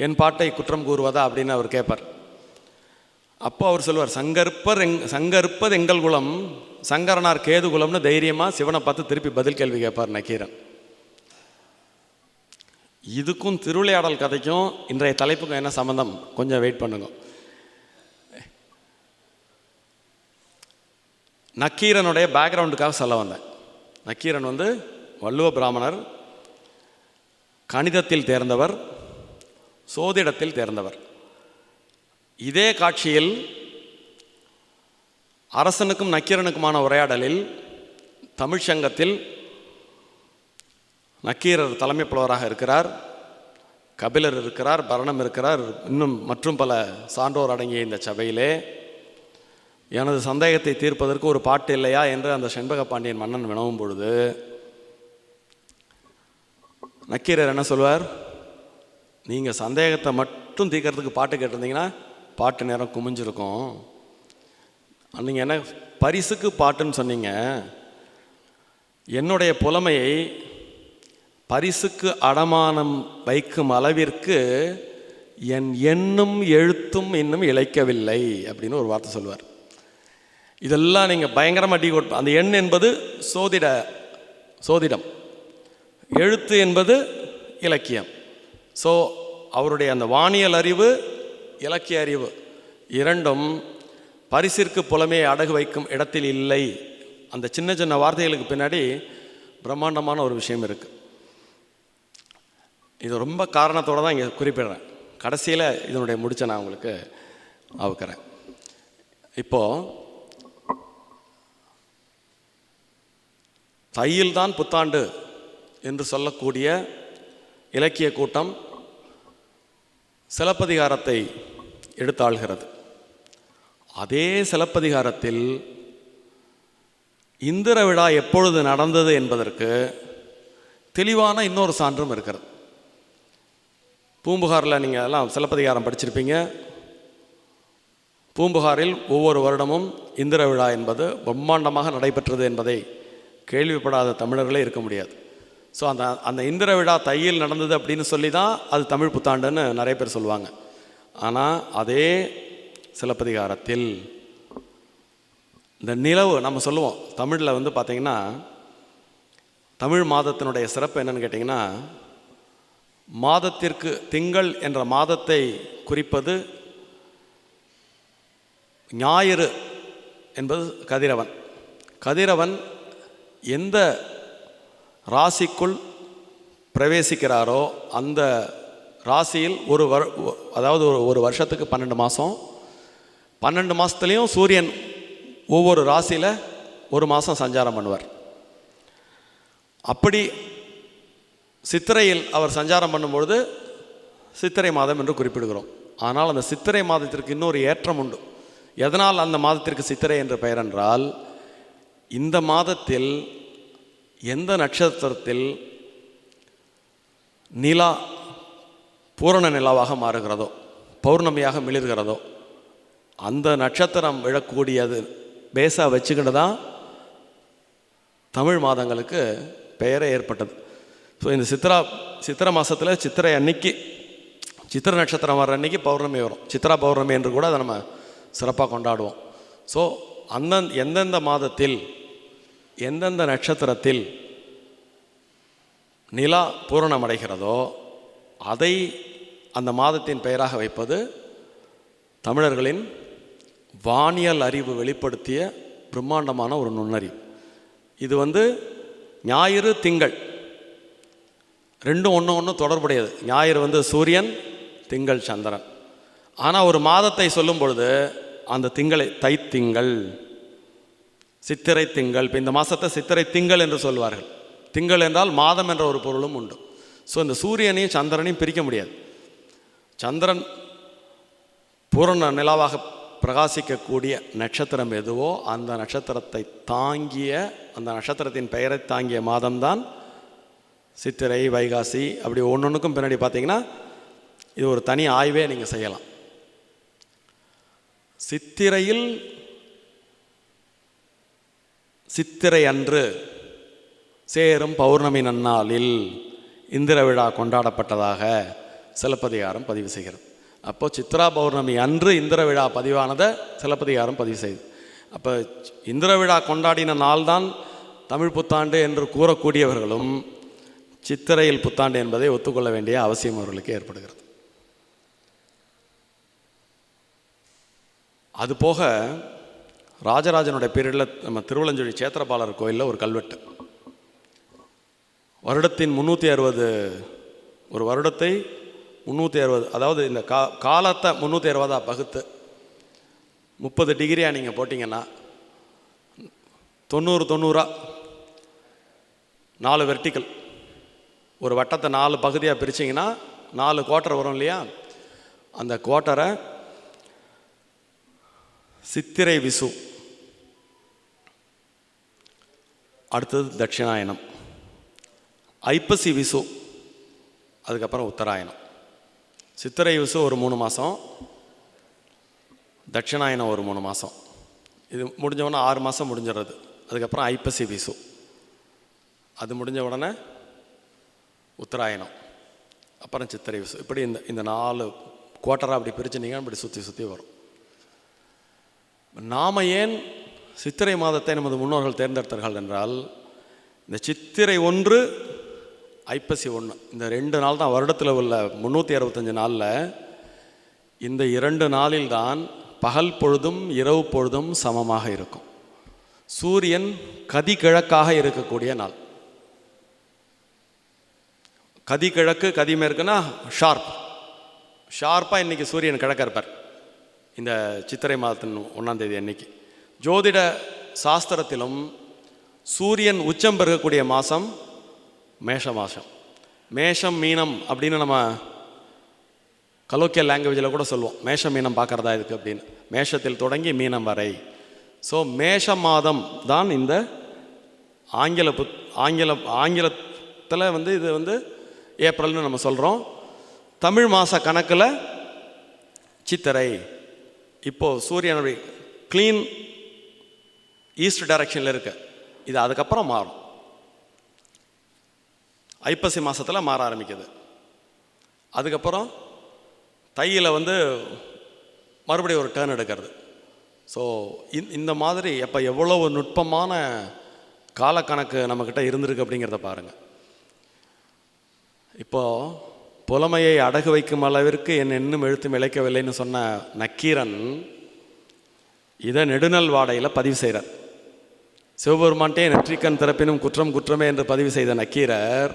என் பாட்டை குற்றம் கூறுவதா அப்படின்னு அவர் கேட்பார். அப்போ அவர் சொல்வார், சங்கற்பது எங்கள் குலம், சங்கரனார் கேது குலம்னு தைரியமாக சிவனை பார்த்து திருப்பி பதில் கேள்வி கேட்பார் நக்கீரன். இதுக்கும் திருவிளையாடல் கதைக்கும் இன்றைய தலைப்புக்கும் என்ன சம்பந்தம், கொஞ்சம் வெயிட் பண்ணுங்க. நக்கீரனுடைய பேக்ரவுண்டுக்காக சொல்ல வந்தேன். நக்கீரன் வள்ளுவ பிராமணர், கணிதத்தில் தேர்ந்தவர், சோதிடத்தில் தேர்ந்தவர். இதே காட்சியில் அரசனுக்கும் நக்கீரனுக்குமான உரையாடலில் தமிழ்ச்சங்கத்தில் நக்கீரர் தலைமை புலவராக இருக்கிறார், கபிலர் இருக்கிறார், பரணம் இருக்கிறார், இன்னும் மற்றும் பல சான்றோர் அடங்கிய இந்த சபையிலே எனது சந்தேகத்தை தீர்ப்பதற்கு ஒரு பாட்டு இல்லையா என்று அந்த செண்பக பாண்டியன் மன்னன் வினவும் பொழுது நக்கீரர் என்ன சொல்வார்? நீங்கள் சந்தேகத்தை மட்டும் தீர்க்கறதுக்கு பாட்டு கேட்டிருந்தீங்கன்னா பாட்டு நேரம் குமிஞ்சிருக்கும். நீங்கள் என்ன பரிசுக்கு பாட்டுன்னு சொன்னீங்க, என்னுடைய புலமையை பரிசுக்கு அடமானம் வைக்கும் அளவிற்கு என் எண்ணும் எழுத்தும் இன்னும் இழைக்கவில்லை அப்படின்னு ஒரு வார்த்தை சொல்வார். இதெல்லாம் நீங்கள் பயங்கரமாக டீ கோட். அந்த எண் என்பது சோதிடம், எழுத்து என்பது இலக்கியம். ஸோ அவருடைய அந்த வானியல் அறிவு, இலக்கிய அறிவு இரண்டும் பரிசிற்கு புலமையை அடகு வைக்கும் இடத்தில் இல்லை. அந்த சின்ன சின்ன வார்த்தைகளுக்கு பின்னாடி பிரம்மாண்டமான ஒரு விஷயம் இருக்குது. இது ரொம்ப காரணத்தோடு தான் இங்கே குறிப்பிடுறேன். கடைசியில் இதனுடைய முடிச்ச நான் உங்களுக்கு அவுக்கிறேன். இப்போது தையில்தான் புத்தாண்டு என்று சொல்லக்கூடிய இலக்கிய கூட்டம் சிலப்பதிகாரத்தை எடுத்தாள்கிறது. அதே சிலப்பதிகாரத்தில் இந்திர விழா எப்பொழுது நடந்தது என்பதற்கு தெளிவான இன்னொரு சான்றும் இருக்கிறது. பூம்புகாரில் நீங்கள் எல்லாம் சிலப்பதிகாரம் படிச்சிருப்பீங்க. பூம்புகாரில் ஒவ்வொரு வருடமும் இந்திர விழா என்பது பிரம்மாண்டமாக நடைபெற்றது என்பதை கேள்விப்படாத தமிழர்களே இருக்க முடியாது. ஸோ அந்த இந்திர விழா தையில் நடந்தது அப்படின்னு சொல்லி தான் அது தமிழ் புத்தாண்டுன்னு நிறைய பேர் சொல்லுவாங்க. ஆனால் அதே சிலப்பதிகாரத்தில் இந்த நிலவு நம்ம சொல்லுவோம். தமிழில் வந்து பார்த்திங்கன்னா தமிழ் மாதத்தினுடைய சிறப்பு என்னன்னு கேட்டிங்கன்னா, மாதத்திற்கு திங்கள் என்ற மாதத்தை குறிப்பது ஞாயிறு என்பது கதிரவன். கதிரவன் எந்த ராசிக்குள் பிரவேசிக்கிறாரோ அந்த ராசியில் அதாவது ஒரு வருஷத்துக்கு 12 மாதம், 12 மாதத்துலேயும் சூரியன் ஒவ்வொரு ராசியில் ஒரு மாதம் சஞ்சாரம் பண்ணுவார். அப்படி சித்திரையில் அவர் சஞ்சாரம் பண்ணும்பொழுது சித்திரை மாதம் என்று குறிப்பிடுகிறோம். ஆனால் அந்த சித்திரை மாதத்திற்கு இன்னொரு ஏற்றம் உண்டு. எதனால் அந்த மாதத்திற்கு சித்திரை என்ற பெயர் என்றால், இந்த மாதத்தில் எந்த நட்சத்திரத்தில் நிலா பூரண நிலாவாக மாறுகிறதோ, பௌர்ணமியாக மிளிர்கிறதோ, அந்த நட்சத்திரம் விழக்கூடியது பேஸாக வச்சுக்கிட்டு தான் தமிழ் மாதங்களுக்கு பெயரே ஏற்பட்டது. ஸோ இந்த சித்திரை மாதத்தில் சித்திரை அன்னைக்கு, சித்திரை நட்சத்திரம் வர்ற அன்னைக்கு பௌர்ணமி வரும். சித்ரா பௌர்ணமி என்று கூட அதை நம்ம சிறப்பாக கொண்டாடுவோம். ஸோ எந்தெந்த மாதத்தில் எந்தெந்த நட்சத்திரத்தில் நிலா பூரணமடைகிறதோ அதை அந்த மாதத்தின் பெயராக வைப்பது தமிழர்களின் வானியல் அறிவு வெளிப்படுத்திய பிரம்மாண்டமான ஒரு நுண்ணறிவு. இது வந்து ஞாயிறு திங்கள் ரெண்டும் ஒன்று தொடர்புடையது. ஞாயிறு வந்து சூரியன், திங்கள் சந்திரன். ஆனால் ஒரு மாதத்தை சொல்லும் பொழுது அந்த திங்களை தைத்திங்கள், சித்திரை திங்கள். இப்போ இந்த மாதத்தை சித்திரை திங்கள் என்று சொல்வார்கள். திங்கள் என்றால் மாதம் என்ற ஒரு பொருளும் உண்டு. ஸோ இந்த சூரியனையும் சந்திரனையும் பிரிக்க முடியாது. சந்திரன் பூரண நிலாவாக பிரகாசிக்கக்கூடிய நட்சத்திரம் எதுவோ அந்த நட்சத்திரத்தை தாங்கிய, அந்த நட்சத்திரத்தின் பெயரை தாங்கிய மாதம்தான் சித்திரை, வைகாசி. அப்படி ஒன்றொன்றுக்கும் பின்னாடி பார்த்தீங்கன்னா இது ஒரு தனி ஆய்வே நீங்கள் செய்யலாம். சித்திரையில் சித்திரை அன்று சேரும் பௌர்ணமி நன்னாளில் இந்திர விழா கொண்டாடப்பட்டதாக சிலப்பதிகாரம் பதிவு செய்கிறது. அப்போ சித்ரா பௌர்ணமி அன்று இந்திர விழா பதிவானதை சிலப்பதிகாரம் பதிவு செய்யுது. அப்போ இந்திர விழா கொண்டாடின நாள்தான் தமிழ் புத்தாண்டு என்று கூறக்கூடியவர்களும் சித்திரையில் புத்தாண்டு என்பதை ஒத்துக்கொள்ள வேண்டிய அவசியம் அவர்களுக்கு ஏற்படுகிறது. அதுபோக ராஜராஜனுடைய பீரியடில் நம்ம திருவலஞ்சுழி சேத்திரபாலர் கோயிலில் ஒரு கல்வெட்டு, வருடத்தின் 360, ஒரு வருடத்தை 360, அதாவது இந்த காலத்தை 360 பகுத்து 30 டிகிரியாக நீங்கள் போட்டிங்கன்னா 90 4 வெர்டிக்கல் ஒரு வட்டத்தை 4 பகுதியாக பிரிச்சிங்கன்னா 4 குவார்ட்டர் வரும் இல்லையா? அந்த குவார்ட்டரை சித்திரை விசு, அடுத்தது தட்சிணாயனம், ஐப்பசி விசு, அதுக்கப்புறம் உத்தராயணம். சித்திரை விசு ஒரு 3 மாதம், தட்சிணாயனம் ஒரு 3 மாதம். இது முடிஞ்ச உடனே 6 மாதம் முடிஞ்சிடுறது. அதுக்கப்புறம் ஐப்பசி விசு, அது முடிஞ்ச உடனே உத்தராயணம், அப்புறம் சித்திரை விசு. இப்படி இந்த 4 குவார்ட்டராக அப்படி பிரிச்சுனீங்கன்னா இப்படி சுற்றி சுற்றி வரும். நாம் ஏன் சித்திரை மாதத்தை நமது முன்னோர்கள் தேர்ந்தெடுத்தார்கள் என்றால், இந்த சித்திரை 1, ஐப்பசி 1, இந்த 2 நாள் தான் வருடத்தில் உள்ள 365 நாளில் இந்த 2 நாளில்தான் பகல் பொழுதும் இரவு பொழுதும் சமமாக இருக்கும். சூரியன் கதிகிழக்காக இருக்கக்கூடிய நாள். கதிகிழக்கு கதிமேற்குன்னா ஷார்ப்பாக இன்றைக்கி சூரியன் கிழக்க இருப்பார் இந்த சித்திரை மாதத்தின் 1ஆம் தேதி அன்னைக்கு. ஜோதிட சாஸ்திரத்திலும் சூரியன் உச்சம் பெறக்கூடிய மாதம் மேஷ மாதம். மேஷம் மீனம் அப்படின்னு நம்ம கலோக்கியல் லாங்குவேஜில் கூட சொல்லுவோம், மேஷம் மீனம் பார்க்குறதா இருக்குது அப்படின்னு. மேஷத்தில் தொடங்கி மீனம் வரை. ஸோ மேஷ மாதம் தான் இந்த ஆங்கிலத்தில் இது ஏப்ரல்னு நம்ம சொல்கிறோம். தமிழ் மாத கணக்கில் சித்திரை. இப்போது சூரியனுடைய க்ளீன் ஈஸ்ட் டைரக்ஷனில் இருக்கு. இது அதுக்கப்புறம் மாறும். ஐப்பசி மாதத்தில் மாற ஆரம்பிக்குது. அதுக்கப்புறம் தையில் மறுபடியும் ஒரு டேர்ன் எடுக்கிறது. ஸோ இந்த மாதிரி எப்போ எவ்வளோ நுட்பமான காலக்கணக்கு நம்மக்கிட்ட இருந்திருக்கு அப்படிங்கிறத பாருங்கள். இப்போது புலமையை அடகு வைக்கும் அளவிற்கு என் இன்னும் எழுத்தும் இழைக்கவில்லைன்னு சொன்ன நக்கீரன் இதை நெடுநல் வாடையில் பதிவு செய்கிறார். சிவபெருமான்டே நெற்றிக்கண் திறப்பினும் குற்றம் குற்றமே என்று பதிவு செய்த நக்கீரர்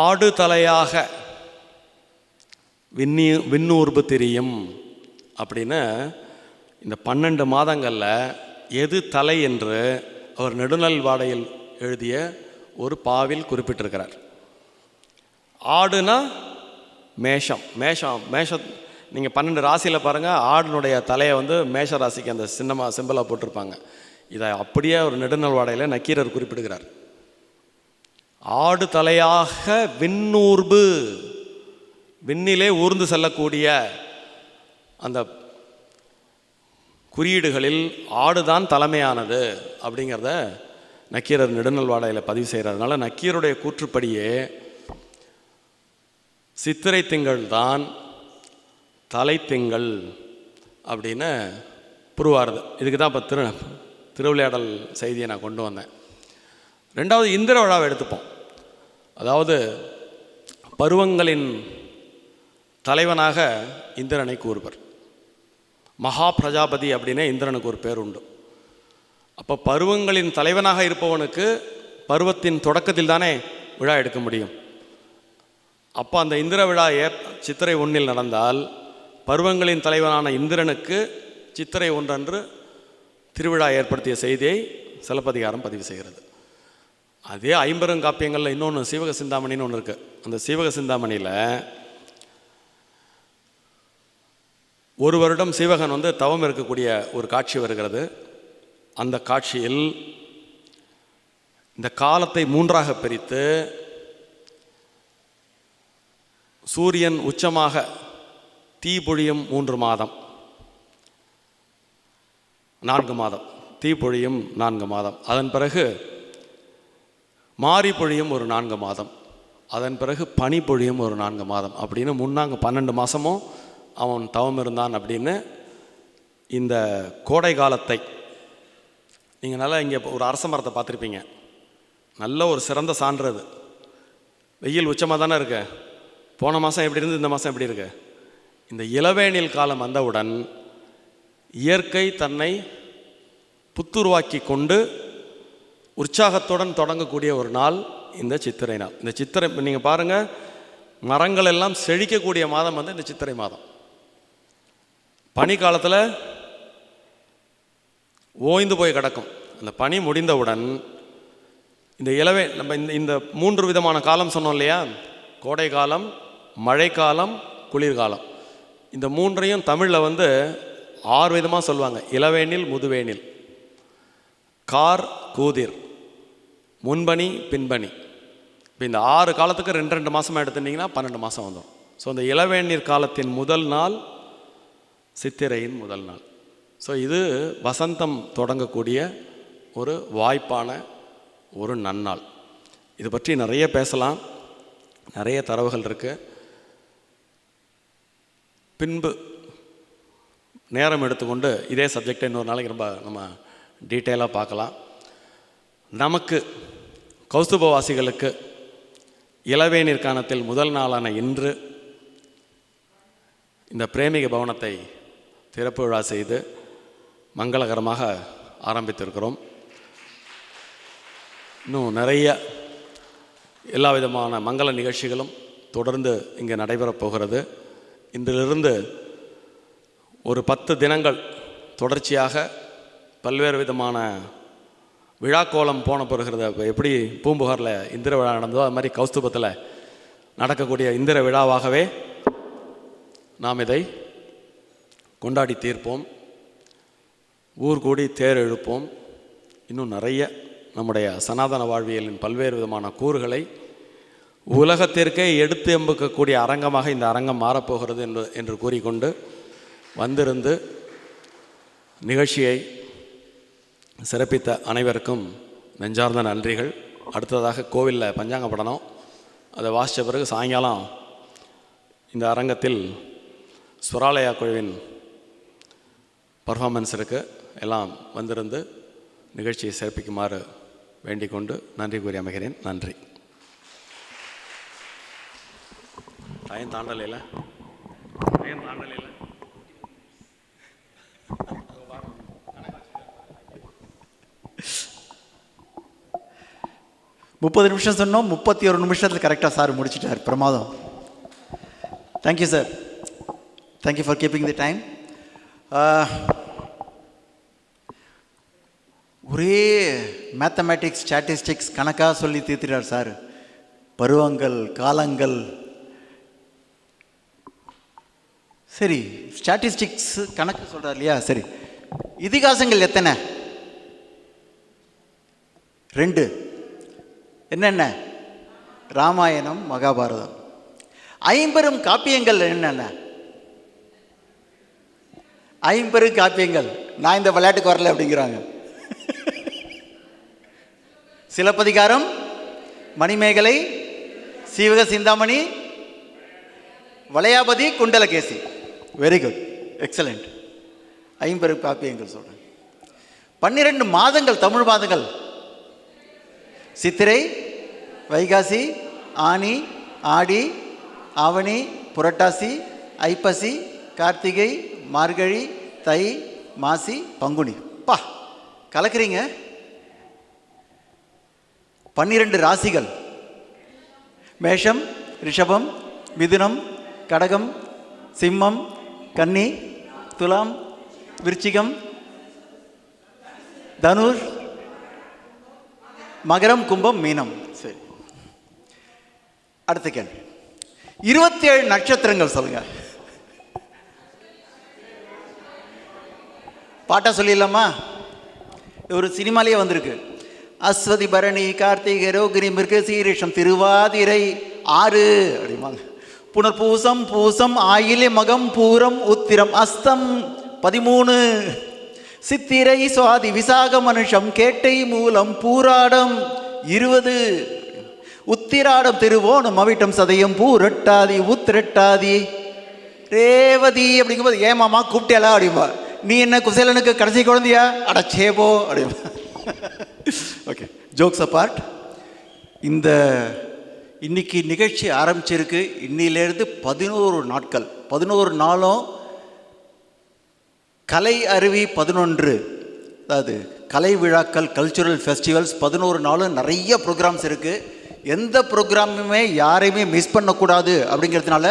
ஆடு தலையாக விண்ணூர்பு திரியும் அப்படின்னு இந்த 12 மாதங்களில் எது தலை என்று அவர் நெடுநல் வாடையில் எழுதிய ஒரு பாவில் குறிப்பிட்டிருக்கிறார். ஆடுனா மேஷம். நீங்கள் 12 ராசியில் பாருங்கள், ஆடினுடைய தலையை மேஷ ராசிக்கு அந்த சிம்பிளாக போட்டிருப்பாங்க. இதை அப்படியே ஒரு நெடுநல் வாடையில் நக்கீரர் குறிப்பிடுகிறார். ஆடு தலையாக விண்ணூர்பு, விண்ணிலே ஊர்ந்து செல்லக்கூடிய அந்த குறியீடுகளில் ஆடுதான் தலைமையானது அப்படிங்கிறத நக்கீரர் நெடுநல் வாடையில் பதிவு செய்கிறதுனால நக்கீருடைய கூற்றுப்படியே சித்திரை திங்கள் தான் தலை திங்கள் அப்படின்னு புரிவாருது. இதுக்கு தான் இப்போ திருவிளையாடல் செய்தியை நான் கொண்டு வந்தேன். 2வது இந்திர விழாவை எடுத்துப்போம். அதாவது பருவங்களின் தலைவனாக இந்திரனை கூறுவர். மகா பிரஜாபதி அப்படின்னே இந்திரனுக்கு ஒரு பேர் உண்டு. அப்போ பருவங்களின் தலைவனாக இருப்பவனுக்கு பருவத்தின் தொடக்கத்தில் தானே விழா எடுக்க முடியும். அப்போ அந்த இந்திர விழா சித்திரை 1 நடந்தால் பருவங்களின் தலைவனான இந்திரனுக்கு சித்திரை 1 அன்று திருவிழா ஏற்படுத்திய செய்தியை சிலப்பதிகாரம் பதிவு செய்கிறது. அதே 50 காப்பியங்களில் இன்னொன்று சீவக சிந்தாமணின்னு ஒன்று இருக்குது. அந்த சீவக சிந்தாமணியில் ஒரு வருடம் சீவகன் தவம் இருக்கக்கூடிய ஒரு காட்சி வருகிறது. அந்த காட்சியில் இந்த காலத்தை 3ஆக பிரித்து சூரியன் உச்சமாக தீ பொழியும் 3 மாதம், 4 மாதம், தீ பொழியும் 4 மாதம், அதன் பிறகு மாரி பொழியும் ஒரு 4 மாதம், அதன் பிறகு பனி பொழியும் ஒரு 4 மாதம் அப்படின்னு 12 மாதமும் அவன் தவம் இருந்தான் அப்படின்னு இந்த கோடை காலத்தை நீங்கள் நல்லா இங்கே ஒரு அரச மரத்தை பார்த்துருப்பீங்க. நல்ல ஒரு சிறந்த சான்று அது. வெயில் உச்சமாக தானே இருக்கு. போன மாதம் எப்படி இருந்து இந்த மாதம் எப்படி இருக்கு. இந்த இளவேனில் காலம் வந்தவுடன் இயற்கை தன்னை புத்துருவாக்கி கொண்டு உற்சாகத்துடன் தொடங்கக்கூடிய ஒரு நாள் இந்த சித்திரை நாள். இந்த சித்திரை நீங்கள் பாருங்கள், மரங்கள் எல்லாம் செழிக்கக்கூடிய மாதம் இந்த சித்திரை மாதம். பனி காலத்தில் ஓய்ந்து போய் கிடக்கும். அந்த பனி முடிந்தவுடன் இந்த நம்ம இந்த 3 விதமான காலம் சொன்னோம் இல்லையா, கோடை காலம், மழைக்காலம், குளிர்காலம். இந்த 3ஐயும் தமிழில் 6 விதமாக சொல்லுவாங்க. இளவேனில், முதுவேனில், கார், கூதிர், முன்பனி, பின்பனி. இப்போ இந்த 6 காலத்துக்கு 2 மாதமாக எடுத்துட்டிங்கன்னா 12 மாதம் வந்துடும். ஸோ இந்த இளவேநீர் காலத்தின் முதல் நாள் சித்திரையின் முதல் நாள். ஸோ இது வசந்தம் தொடங்கக்கூடிய ஒரு வாய்ப்பான ஒரு நன்னாள். இது பற்றி நிறைய பேசலாம், நிறைய தரவுகள் இருக்குது. பின்பு நேரம் எடுத்துக்கொண்டு இதே சப்ஜெக்டை இன்னொரு நாளைக்கு ரொம்ப நம்ம டீட்டெயிலாக பார்க்கலாம். நமக்கு கௌஸ்துபவாசிகளுக்கு இளவேநீர் காலத்தில் முதல் நாளான இன்று இந்த பிரேமிக பவனத்தை திறப்பு விழா செய்து மங்களகரமாக ஆரம்பித்திருக்கிறோம். இன்னும் நிறைய எல்லா விதமான மங்கள நிகழ்ச்சிகளும் தொடர்ந்து இங்கே நடைபெறப் போகிறது. இன்றிலிருந்து ஒரு 10 தினங்கள் தொடர்ச்சியாக பல்வேறு விதமான விழாக்கோலம் போன போகிறது. எப்படி பூம்புகாரில் இந்திர விழா நடந்ததோ அது மாதிரி கௌஸ்துபத்தில் நடக்கக்கூடிய இந்திர விழாவாகவே நாம் இதை கொண்டாடி தீர்ப்போம். ஊர் கூடி தேர் எழுப்போம். இன்னும் நிறைய நம்முடைய சனாதன வாழ்வியலின் பல்வேறு விதமான கூறுகளை உலகத்திற்கே எடுத்து எம்புக்கக்கூடிய அரங்கமாக இந்த அரங்கம் மாறப்போகிறது என்று கூறிக்கொண்டு வந்திருந்து நிகழ்ச்சியை சிறப்பித்த அனைவருக்கும் நெஞ்சார்ந்த நன்றிகள். அடுத்ததாக கோவிலில் பஞ்சாங்க படனம் அதை வாசித்த பிறகு சாயங்காலம் இந்த அரங்கத்தில் ஸ்வராலயா குழுவின் பர்ஃபார்மன்ஸ் இருக்குது. எல்லாம் வந்திருந்து நிகழ்ச்சியை சிறப்பிக்குமாறு வேண்டிக் கொண்டு நன்றி கூறி அமைகிறேன். நன்றி. டைம் தாண்டலையில்
30 நிமிஷம் சொன்னோம், 31 நிமிஷத்தில் கரெக்டாக சார் முடிச்சிட்டார். பிரமாதம். Thank you sir. Thank you for keeping the time. ஒரே மேத்தமேட்டிக்ஸ், ஸ்டாட்டிஸ்டிக்ஸ் கணக்காக சொல்லி தீர்த்துட்டார் சார். பருவங்கள், காலங்கள். சரி, ஸ்டாட்டிஸ்டிக்ஸ் கணக்கு சொல்கிறார் இல்லையா? சரி, இதிகாசங்கள் எத்தனை? 2. என்னென்ன? ராமாயணம், மகாபாரதம். 50 காப்பியங்கள் என்னென்ன? 50 காப்பியங்கள். நான் இந்த விளையாட்டுக்கு வரல அப்படிங்கிறாங்க. Silappatikaram, Manimekalai, Seevaka Chintamani, Valayapathi, Kundalakesi. Very good, excellent. 50 காப்பியங்கள் சொல்கிறேன். 12 மாதங்கள், தமிழ் மாதங்கள்: சித்திரை, வைகாசி, ஆனி, ஆடி, ஆவணி, புரட்டாசி, ஐப்பசி, கார்த்திகை, மார்கழி, தை, மாசி, பங்குனி. பா, கலக்குறீங்க. 12 ராசிகள்: மேஷம், ரிஷபம், மிதுனம், கடகம், சிம்மம், கன்னி, துலாம், விருச்சிகம், தனுர், மகரம், கும்பம், மீனம். சரி, அடுத்த கேள்வி. 27 நட்சத்திரங்கள் சொல்லுங்க. பாட்டா சொல்லிடலாமா? ஒரு சினிமாலேயே வந்திருக்கு. அஸ்வதி, பரணி, கார்த்திகை, ரோகிணி, மிருகசீரிஷம், திருவாதிரை 6 அப்படிமாங்க. புனர்பூசம், பூசம், ஆயிலை, மகம், பூரம், உத்திரம், அஸ்தம் 13. சித்திரை, சுவாதி, விசாக, மனுஷம், கேட்டை, மூலம், பூராடம் 20. உத்திராடம், திருவோணம், அவிட்டம், சதயம், பூரட்டாதி, உத்திரட்டாதி, ரேவதி. அப்படிங்கும்போது ஏமாமா கூப்பிட்டேலா அப்படிம்பா. நீ என்ன குசேலனுக்கு கடைசி குழந்தையா? அடச்சேபோ அப்படிம்பா. Okay, jokes apart. இன்னைக்கு நிகழ்ச்சி ஆரம்பிச்சிருக்கு. இன்னிலேருந்து 11 நாட்கள், 11 நாளும் கலை அருவி 11, அதாவது கலை விழாக்கள், கல்ச்சுரல் ஃபெஸ்டிவல்ஸ் 11 நாளும் நிறைய ப்ரோக்ராம்ஸ் இருக்குது. எந்த ப்ரோக்ராமுமே யாரையுமே மிஸ் பண்ணக்கூடாது அப்படிங்கிறதுனால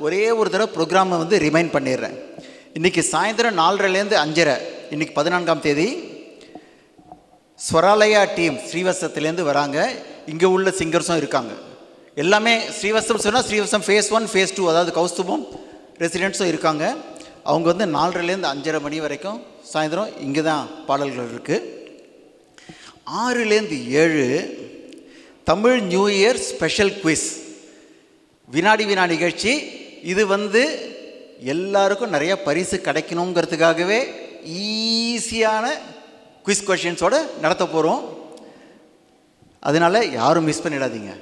ஒரே ஒரு தடவை ப்ரோக்ராமை ரிமைண்ட் பண்ணிடுறேன். இன்றைக்கி சாயந்தரம் 4:30லேருந்து 5:30, இன்றைக்கி 14ஆம் தேதி ஸ்வராலயா டீம் ஸ்ரீவத்சத்துலேருந்து வராங்க. இங்கே உள்ள சிங்கர்ஸும் இருக்காங்க. எல்லாமே ஸ்ரீவத்சம் சொன்னால் ஸ்ரீவத்சம் ஃபேஸ் 1 ஃபேஸ் 2, அதாவது கௌஸ்துபம் ரெசிடென்ட்ஸும் இருக்காங்க. அவங்க வந்து 4:30லேருந்து 5:30 மணி வரைக்கும் சாயந்தரம் இங்கே தான் பாடல்கள் இருக்குது. 6லேருந்து 7 Tamil new year special quiz, வினாடி வினா நிகழ்ச்சி. இது வந்து எல்லாருக்கும் நிறைய பரிசு கிடைக்கணுங்கிறதுக்காகவே ஈஸியான குவிஸ் கொஷின்ஸோடு நடத்த போகிறோம். அதனால் யாரும் மிஸ் பண்ணிடாதீங்க.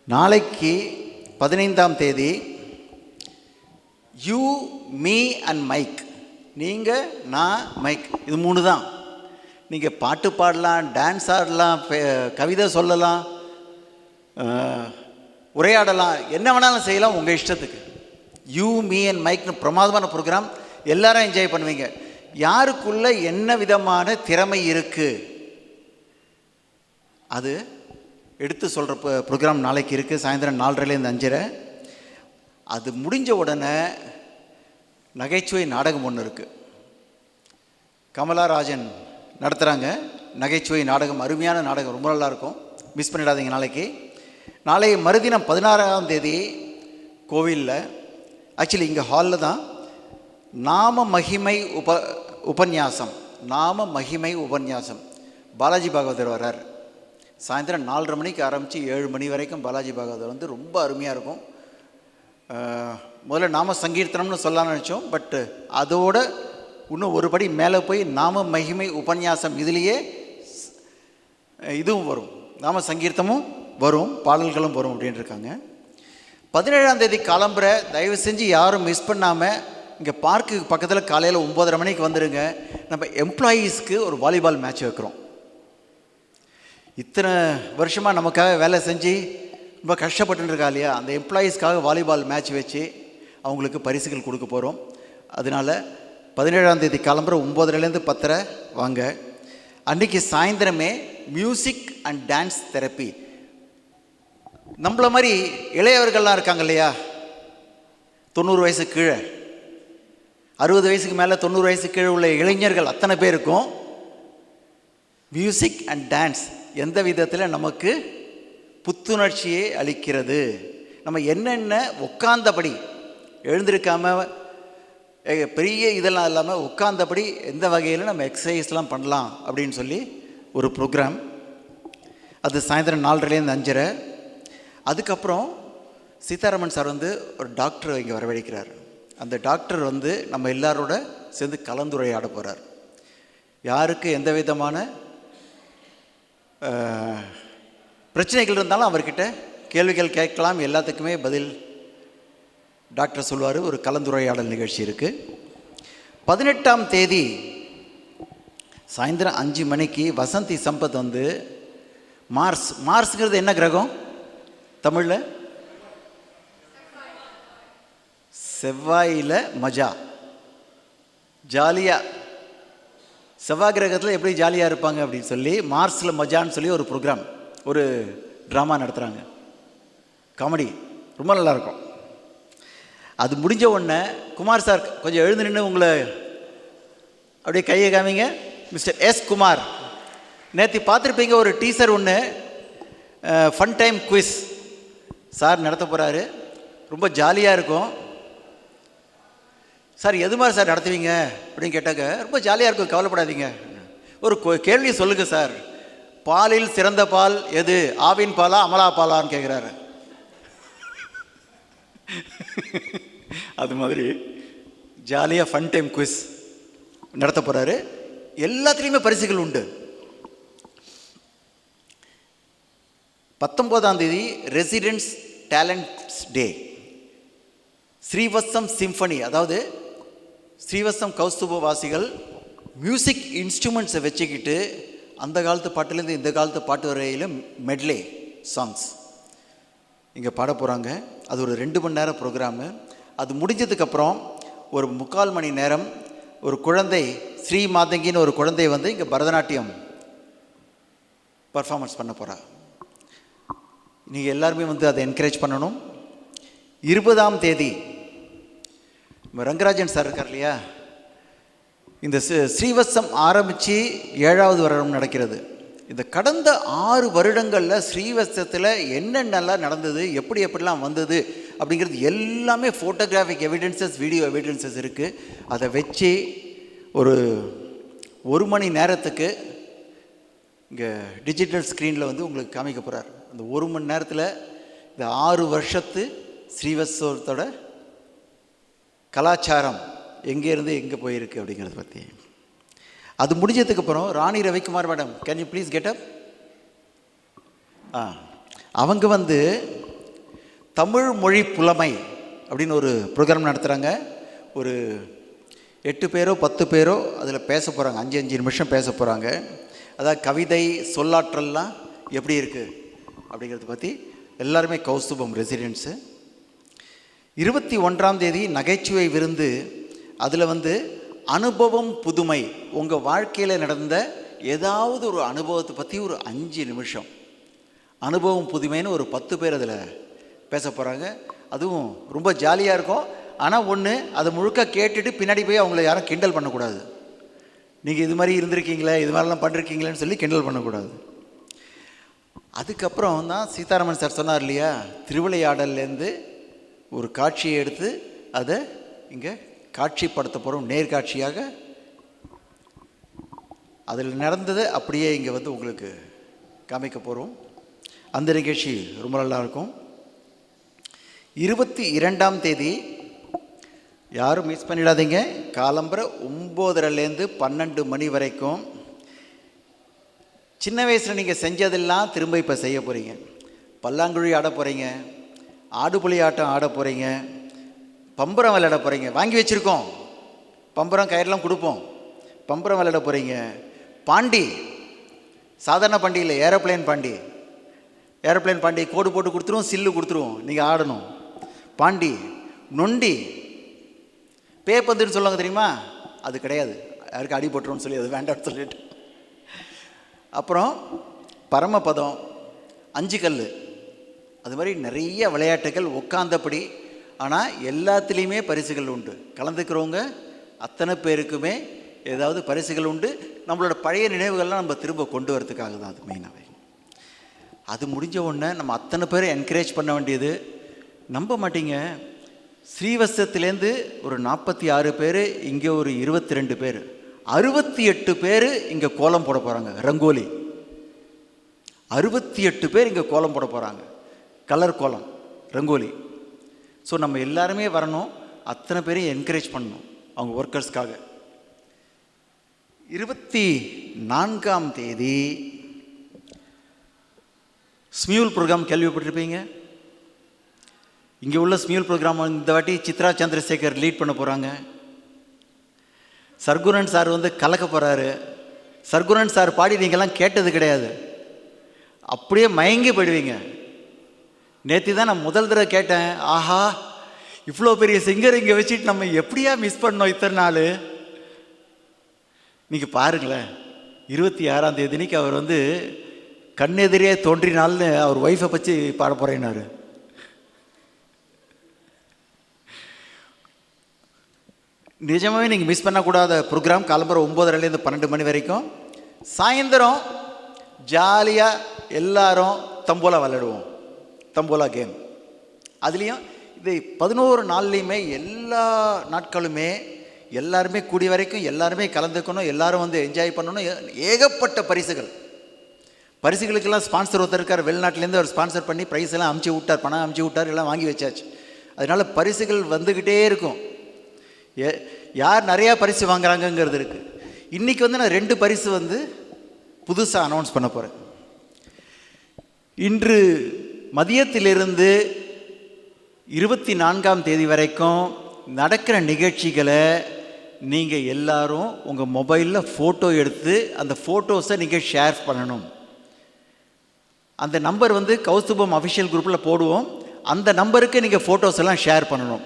நாளைக்கு 15ஆம் தேதி யூ, மீ அண்ட் மைக். நீங்கள், நான், மைக், இது 3 தான். நீங்கள் பாட்டு பாடலாம், டான்ஸ் ஆடலாம், கவிதை சொல்லலாம், உரையாடலாம், என்ன வேணாலும் செய்யலாம் உங்கள் இஷ்டத்துக்கு. யூ, மீ அண்ட் மைக்னு பிரமாதமான ப்ரோக்ராம். எல்லாரும் என்ஜாய் பண்ணுவீங்க. யாருக்குள்ள என்ன விதமான திறமை இருக்குது அது எடுத்து சொல்கிற ப்ரோக்ராம் நாளைக்கு இருக்குது. சாயந்தரம் 4:30லேருந்து 5:30. அது முடிஞ்ச உடனே நகைச்சுவை நாடகம் ஒன்று இருக்குது. கமலாராஜன் நடத்துகிறாங்க நகைச்சுவை நாடகம். அருமையான நாடகம், ரொம்ப நல்லாயிருக்கும். மிஸ் பண்ணிடாதீங்க. நாளை மறுதினம் 16ஆம் தேதி கோவிலில், ஆக்சுவலி இங்கே ஹாலில் தான், நாம மகிமை உபன்யாசம். நாம மகிமை உபன்யாசம் பாலாஜி பாகவதர் வர்றார். சாயந்தரம் 4:30 மணிக்கு ஆரம்பித்து 7 மணி வரைக்கும் பாலாஜி பாகவதர் வந்து ரொம்ப அருமையாக இருக்கும். முதல்ல நாம சங்கீர்த்தனம்னு சொல்லலாம்னு நினச்சோம். பட்டு அதோட இன்னும் ஒரு படி மேலே போய் நாம மகிமை உபன்யாசம், இதுலேயே இதுவும் வரும், நாம சங்கீர்த்தமும் வரும், பாடல்களும் வரும் அப்படின்னு இருக்காங்க. 17ஆம் தேதி காலம்புற தயவு செஞ்சு யாரும் மிஸ் பண்ணாமல் இங்கே பார்க்குக்கு பக்கத்தில் காலையில் 9:30 மணிக்கு வந்துடுங்க. நம்ம எம்ப்ளாயீஸ்க்கு ஒரு வாலிபால் மேட்ச் வைக்கிறோம். இத்தனை வருஷமாக நமக்காக வேலை செஞ்சு ரொம்ப கஷ்டப்பட்டு இருக்கா இல்லையா, அந்த எம்ப்ளாயீஸ்க்காக வாலிபால் மேட்ச் வச்சு அவங்களுக்கு பரிசுகள் கொடுக்க போகிறோம். அதனால் 17ஆம் தேதி கிளம்புற 9:30லேருந்து 10:30 வாங்க. அன்றைக்கி சாயந்தரமே மியூசிக் அண்ட் டான்ஸ் தெரப்பி. நம்மள மாதிரி இளையவர்கள்லாம் இருக்காங்க இல்லையா, 90 வயசு கீழே, 60 வயசுக்கு மேலே 90 வயசுக்கு கீழே உள்ள இளைஞர்கள் அத்தனை பேருக்கும் மியூசிக் அண்ட் டான்ஸ் எந்த விதத்தில் நமக்கு புத்துணர்ச்சியை அளிக்கிறது. நம்ம என்னென்ன உட்கார்ந்தபடி, எழுந்திருக்காமல் பெரிய இதெல்லாம் இல்லாமல் உட்கார்ந்தபடி எந்த வகையில் நம்ம எக்ஸசைஸ்லாம் பண்ணலாம் அப்படின்னு சொல்லி ஒரு ப்ரோக்ராம். அது சாயந்தரம் 4:30லேருந்து 5:30. அதுக்கப்புறம் சீதாராமன் சார் வந்து ஒரு டாக்டர் இங்கே வரவழைக்கிறார். அந்த டாக்டர் வந்து நம்ம எல்லாரோட சேர்ந்து கலந்துரையாட போகிறார். யாருக்கு எந்த விதமான பிரச்சனைகள் இருந்தாலும் அவர்கிட்ட கேள்விகள் கேட்கலாம், எல்லாத்துக்குமே பதில் டாக்டர் சொல்வார். ஒரு கலந்துரையாடல் நிகழ்ச்சி இருக்குது. 18ஆம் தேதி சாயந்தரம் 5 மணிக்கு வசந்தி சம்பத் வந்து மார்ஸ்ங்கிறது என்ன கிரகம் தமிழில்? செவ்வாயில் மஜா, ஜாலியாக. செவ்வாய் கிரகத்தில் எப்படி ஜாலியாக இருப்பாங்க அப்படின்னு சொல்லி மார்ஸில் மஜான்னு சொல்லி ஒரு ப்ரோக்ராம், ஒரு ட்ராமா நடத்துகிறாங்க. காமெடி ரொம்ப நல்லாயிருக்கும். அது முடிஞ்ச உடனே குமார் சார் கொஞ்சம் எழுந்து நின்று உங்களை அப்படியே கையை காமிங்க. மிஸ்டர் எஸ் குமார், நேற்று பார்த்துருப்பீங்க ஒரு டீசர் ஒன்று, ஃபன் டைம் குவிஸ் சார் நடத்த போகிறாரு. ரொம்ப ஜாலியாக இருக்கும். சார் எது மாதிரி சார் நடத்துவீங்க அப்படின்னு கேட்டாக்க, ரொம்ப ஜாலியாக இருக்கும், கவலைப்படாதீங்க. ஒரு கேள்வி சொல்லுங்கள் சார், பாலில் சிறந்த பால் எது, ஆவின் பாலா அமலா பாலான்னு கேட்குறாரு. அது மாதிரி ஜாலியாக ஃபன் டைம் குவிஸ் நடத்த போகிறாரு. எல்லாத்துலேயுமே பரிசுகள் உண்டு. 19ஆம் தேதி ரெசிடென்ட்ஸ் டேலண்ட்ஸ் டே. ஸ்ரீவத்சம் சிம்பனி, அதாவது ஸ்ரீவத்சம் கௌஸ்துப வாசிகள் மியூசிக் இன்ஸ்ட்ருமெண்ட்ஸை வச்சுக்கிட்டு அந்த காலத்து பாட்டுலேருந்து இந்த காலத்து பாட்டு வரையிலும் மெட்லே சாங்ஸ் இங்கே பாட போகிறாங்க. அது ஒரு 2 மணி நேரம் ப்ரோக்ராமு. அது முடிஞ்சதுக்கப்புறம் ஒரு 3/4 மணி நேரம் ஒரு குழந்தை, ஸ்ரீ மாதங்கின்னு ஒரு குழந்தை வந்து இங்கே பரதநாட்டியம் பர்ஃபார்மன்ஸ் பண்ண போகிறா. நீங்கள் எல்லாருமே வந்து அதை என்கரேஜ் பண்ணணும். 20ஆம் தேதி ரங்கராஜன் சார் இருக்கார் இல்லையா, இந்த ஸ்ரீவத்சம் ஆரம்பித்து 7வது வருடம் நடக்கிறது. இந்த கடந்த 6 வருடங்களில் ஸ்ரீவத்சத்தில் என்னென்னலாம் நடந்தது, எப்படிலாம் வந்தது அப்படிங்கிறது எல்லாமே ஃபோட்டோகிராஃபிக் எவிடன்சஸ், வீடியோ எவிடன்சஸ் இருக்குது. அதை வச்சு ஒரு மணி நேரத்துக்கு இங்கே டிஜிட்டல் ஸ்க்ரீனில் வந்து உங்களுக்கு காமிக்க போகிறார். அந்த 1 மணி நேரத்தில் இந்த 6 வருஷத்து ஸ்ரீவத்சவத்தோட கலாச்சாரம் எங்கேருந்து எங்கே போயிருக்கு அப்படிங்கிறத பற்றி. அது முடிஞ்சதுக்கப்புறம் Rani Ravikumar madam, can you please get up? அவங்க வந்து தமிழ் மொழி புலமை அப்படின்னு ஒரு ப்ரோக்ராம் நடத்துகிறாங்க. ஒரு 8 பேரோ 10 பேரோ அதில் பேச போகிறாங்க. 5 நிமிஷம் பேச போகிறாங்க. அதாவது கவிதை சொல்லாற்றல்லாம் எப்படி இருக்குது அப்படிங்கிறத பற்றி. எல்லாருமே கௌஸ்துபம் ரெசிடென்ட்ஸு. 21ஆம் தேதி நகைச்சுவை விருந்து. அதில் வந்து அனுபவம் புதுமை, உங்கள் வாழ்க்கையில் நடந்த ஏதாவது ஒரு அனுபவத்தை பற்றி ஒரு 5 நிமிஷம் அனுபவம் புதுமைன்னு ஒரு 10 பேர் அதில் பேச போகிறாங்க. அதுவும் ரொம்ப ஜாலியாக இருக்கும். ஆனால் ஒன்று, அதை முழுக்க கேட்டுட்டு பின்னாடி போய் அவங்கள யாரும் கிண்டல் பண்ணக்கூடாது. நீங்கள் இது மாதிரி இருந்திருக்கீங்களே, இது மாதிரிலாம் பண்ணிருக்கீங்களேன்னு சொல்லி கிண்டல் பண்ணக்கூடாது. அதுக்கப்புறம் தான் சீதாராமன் சார் சொன்னார் இல்லையா, திருவிளையாடல்லேருந்து ஒரு காட்சியை எடுத்து அதை இங்கே காட்சிப்படுத்த போகிறோம். நேர்காட்சியாக அதில் நடந்ததை அப்படியே இங்கே வந்து உங்களுக்கு காமிக்க போகிறோம். அந்த நிகழ்ச்சி ரொம்ப நல்லா இருக்கும். 22ஆம் தேதி யாரும் மிஸ் பண்ணிடாதீங்க. காலம்பரை 9:30லேருந்து 12 மணி வரைக்கும் சின்ன வயசில் நீங்கள் செஞ்சதெல்லாம் திரும்ப இப்போ செய்ய போகிறீங்க. பல்லாங்குழி ஆட போகிறீங்க, ஆடுபுலி ஆட்டம் ஆட போகிறீங்க, பம்பரம் விளையாட போகிறீங்க. வாங்கி வச்சுருக்கோம், பம்பரம் கயிறெல்லாம் கொடுப்போம். பம்பரம் விளையாட போகிறீங்க. பாண்டி, சாதாரண பாண்டி இல்லை, ஏரோப்ளேன் பாண்டி. ஏரோப்ளேன் பாண்டி கோடு போட்டு கொடுத்துருவோம், சில்லு கொடுத்துருவோம், நீங்கள் ஆடணும். பாண்டி, நொண்டி, பேப்பந்துன்னு சொல்லுவாங்க தெரியுமா, அது கிடையாது, யாருக்கு அடி போட்டுருவோம்னு சொல்லி அது வேண்டாம்னு சொல்லிட்டு. அப்புறம் பரமபதம், 5 கல், அது மாதிரி நிறைய விளையாட்டுகள் உட்காந்தபடி. ஆனால் எல்லாத்துலேயுமே பரிசுகள் உண்டு. கலந்துக்கிறவங்க அத்தனை பேருக்குமே ஏதாவது பரிசுகள் உண்டு. நம்மளோட பழைய நினைவுகள்லாம் நம்ம திரும்ப கொண்டு வரதுக்காக தான் அது மெயினாகவே. அது முடிஞ்ச உடனே நம்ம அத்தனை பேரை என்கரேஜ் பண்ண வேண்டியது. நம்ப மாட்டீங்க, ஸ்ரீவத்சத்துலேருந்து ஒரு 46 பேர், இங்கே ஒரு 22 பேர், 68 பேர் இங்கே கோலம் போட போகிறாங்க. ரங்கோலி 68 பேர் இங்கே கோலம் போட போகிறாங்க. கலர் கோலம், ரங்கோலி. ஸோ நம்ம எல்லாருமே வரணும், அத்தனை பேரையும் என்கரேஜ் பண்ணணும் அவங்க ஒர்க்கர்ஸ்க்காக. 24ஆம் தேதி ஸ்மியூல் ப்ரோக்ராம் கேள்விப்பட்டிருப்பீங்க. இங்கே உள்ள ஸ்மியூல் ப்ரோக்ராம் இந்த வாட்டி சித்ரா சந்திரசேகர் லீட் பண்ண போகிறாங்க. சர்க்குணன் சார் வந்து கலக்க போகிறாரு. சர்க்குணன் சார் பாடி நீங்கள்லாம் கேட்டது கிடையாது, அப்படியே மயங்கி போயிடுவீங்க. நேற்று தான் நான் முதல் தடவை கேட்டேன். ஆஹா, இவ்வளோ பெரிய சிங்கர் இங்கே வச்சுட்டு நம்ம எப்படியா மிஸ் பண்ணோம் இத்தனை நாள். நீங்கள் பாருங்களேன், 26ஆம் தேதிக்கு அவர் வந்து கண்ணெதிரே தோன்றினால்னு அவர் ஒய்ஃபை பற்றி பாட போகிறேன்னாரு. நிஜமாகவே நீங்கள் மிஸ் பண்ணக்கூடாத ப்ரோக்ராம். காலம்பரம் 9:30லேருந்து 12 மணி வரைக்கும். சாயந்தரம் ஜாலியாக எல்லாரும் தம்போலா விளையாடுவோம். தம்போலா கேம். அதுலேயும் இது 11 நாள்லேயுமே எல்லா நாட்களுமே எல்லாருமே கூடிய வரைக்கும் எல்லாருமே கலந்துக்கணும், எல்லாரும் வந்து என்ஜாய் பண்ணணும். ஏகப்பட்ட பரிசுகளுக்கெல்லாம் ஸ்பான்சர் ஒருத்தர் இருக்கார். வெளிநாட்டிலேருந்து அவர் ஸ்பான்சர் பண்ணி ப்ரைஸ் எல்லாம் அமுச்சு விட்டார், பணம் அமுச்சு விட்டார், எல்லாம் வாங்கி வச்சாச்சு. அதனால் பரிசுகள் வந்துக்கிட்டே இருக்கும். யார் நிறையா பரிசு வாங்குறாங்கங்கிறது இருக்குது. இன்றைக்கி வந்து நான் 2 பரிசு வந்து புதுசாக அனௌன்ஸ் பண்ண போகிறேன். இன்று மதியத்திலிருந்து 24ஆம் தேதி வரைக்கும் நடக்கிற நிகழ்ச்சிகளை நீங்கள் எல்லாரும் உங்கள் மொபைலில் ஃபோட்டோ எடுத்து அந்த ஃபோட்டோஸை நீங்கள் ஷேர் பண்ணணும். அந்த நம்பர் வந்து கௌஸ்துபம் அஃபிஷியல் குரூப்பில் போடுவோம். அந்த நம்பருக்கு நீங்கள் ஃபோட்டோஸ் எல்லாம் ஷேர் பண்ணணும்.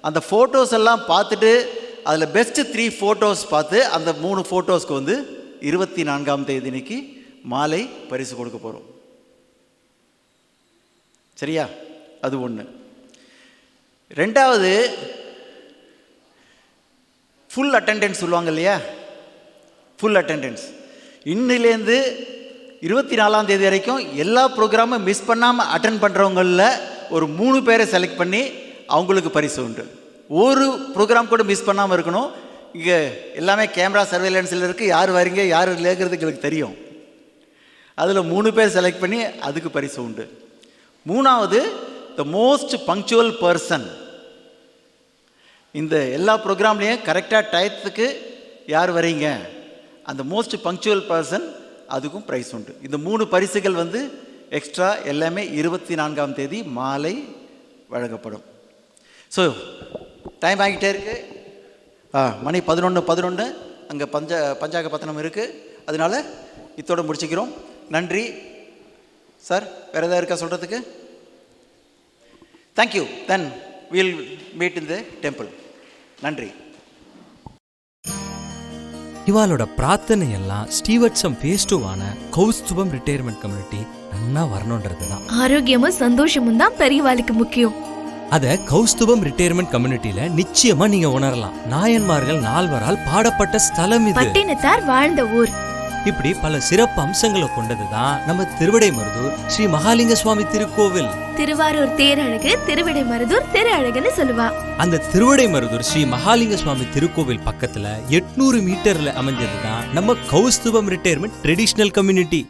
அந்த ஃபோட்டோஸ் எல்லாம் பார்த்துட்டு அதில் பெஸ்ட்டு 3 ஃபோட்டோஸ் பார்த்து அந்த 3 ஃபோட்டோஸ்க்கு வந்து 24ஆம் தேதிக்கு மாலை பரிசு கொடுக்க போகிறோம். சரியா? அது ஒன்று. ரெண்டாவது, ஃபுல் அட்டெண்டன்ஸ் சொல்லுவாங்க இல்லையா, ஃபுல் அட்டெண்டன்ஸ். இன்னிலேருந்து 24ஆம் தேதி வரைக்கும் எல்லா ப்ரோக்ராமும் மிஸ் பண்ணாமல் அட்டன் பண்ணுறவங்களில் ஒரு 3 பேரை செலக்ட் பண்ணி அவங்களுக்கு பரிசு உண்டு. ஒரு ப்ரோக்ராம் கூட மிஸ் பண்ணாமல் இருக்கணும். இங்கே எல்லாமே கேமரா சர்வேலன்ஸில் இருக்குது, யார் வரீங்க யார் இல்லைங்கிறது எங்களுக்கு தெரியும். அதில் 3 பேர் செலக்ட் பண்ணி அதுக்கு பரிசு உண்டு. 3வது, த மோஸ்ட் பங்க்சுவல் பர்சன். இந்த எல்லா ப்ரோக்ராம்லேயும் கரெக்டாக டயத்துக்கு யார் வரீங்க, அந்த மோஸ்ட் பங்க்சுவல் பர்சன், அதுக்கும் ப்ரைஸ் உண்டு. இந்த 3 பரிசுகள் வந்து எக்ஸ்ட்ரா எல்லாமே 24ஆம் தேதி மாலை வழங்கப்படும். ஸோ டைம் ஆகிட்டே இருக்குது. மணி 11 அங்கே பஞ்சாக பத்திரம் இருக்குது. அதனால் இத்தோடு முடிச்சுக்கிறோம். நன்றி சார். வேறு எதாவது இருக்கா சொல்கிறதுக்கு? Thank you. Then will meet in the temple. நன்றி.
இவாளோட பிரார்த்தனை எல்லாம் ஸ்டீவர்ட்சம் ஃபேஸ் 2ஆன கௌஸ்துபம் ரிட்டையர்மெண்ட் கம்யூனிட்டி நன்னா வரணுன்றது தான்.
ஆரோக்கியமும் சந்தோஷமும் தான் பெரியவாளுக்கு முக்கியம்.
அத கௌஸ்துபம் ரிட்டையர்மெண்ட் கம்யூனிட்டியில நிச்சயமா நீங்க உணரலாம். நாயன்மார்கள் 4வரால் பாடப்பட்ட ஸ்தலம் இது.
பட்டினத்தார் வாழ்ந்த ஊர்.
இப்படி பல சிறப்பு அம்சங்களை கொண்டதுதான் நம்ம திருவிடைமருதூர் ஸ்ரீ மகாலிங்க சுவாமி திருக்கோவில்.
திருவாரூர் தேரழகு, திருவிடைமருதூர் திரு அழகுன்னு சொல்லுவா.
அந்த திருவிடைமருதூர் ஸ்ரீ மகாலிங்க சுவாமி திருக்கோவில் பக்கத்துல 800 மீட்டர்ல அமைஞ்சதுதான் நம்ம கௌஸ்துபம் ரிட்டையர்மெண்ட் ட்ரெடிஷனல் கம்யூனிட்டி.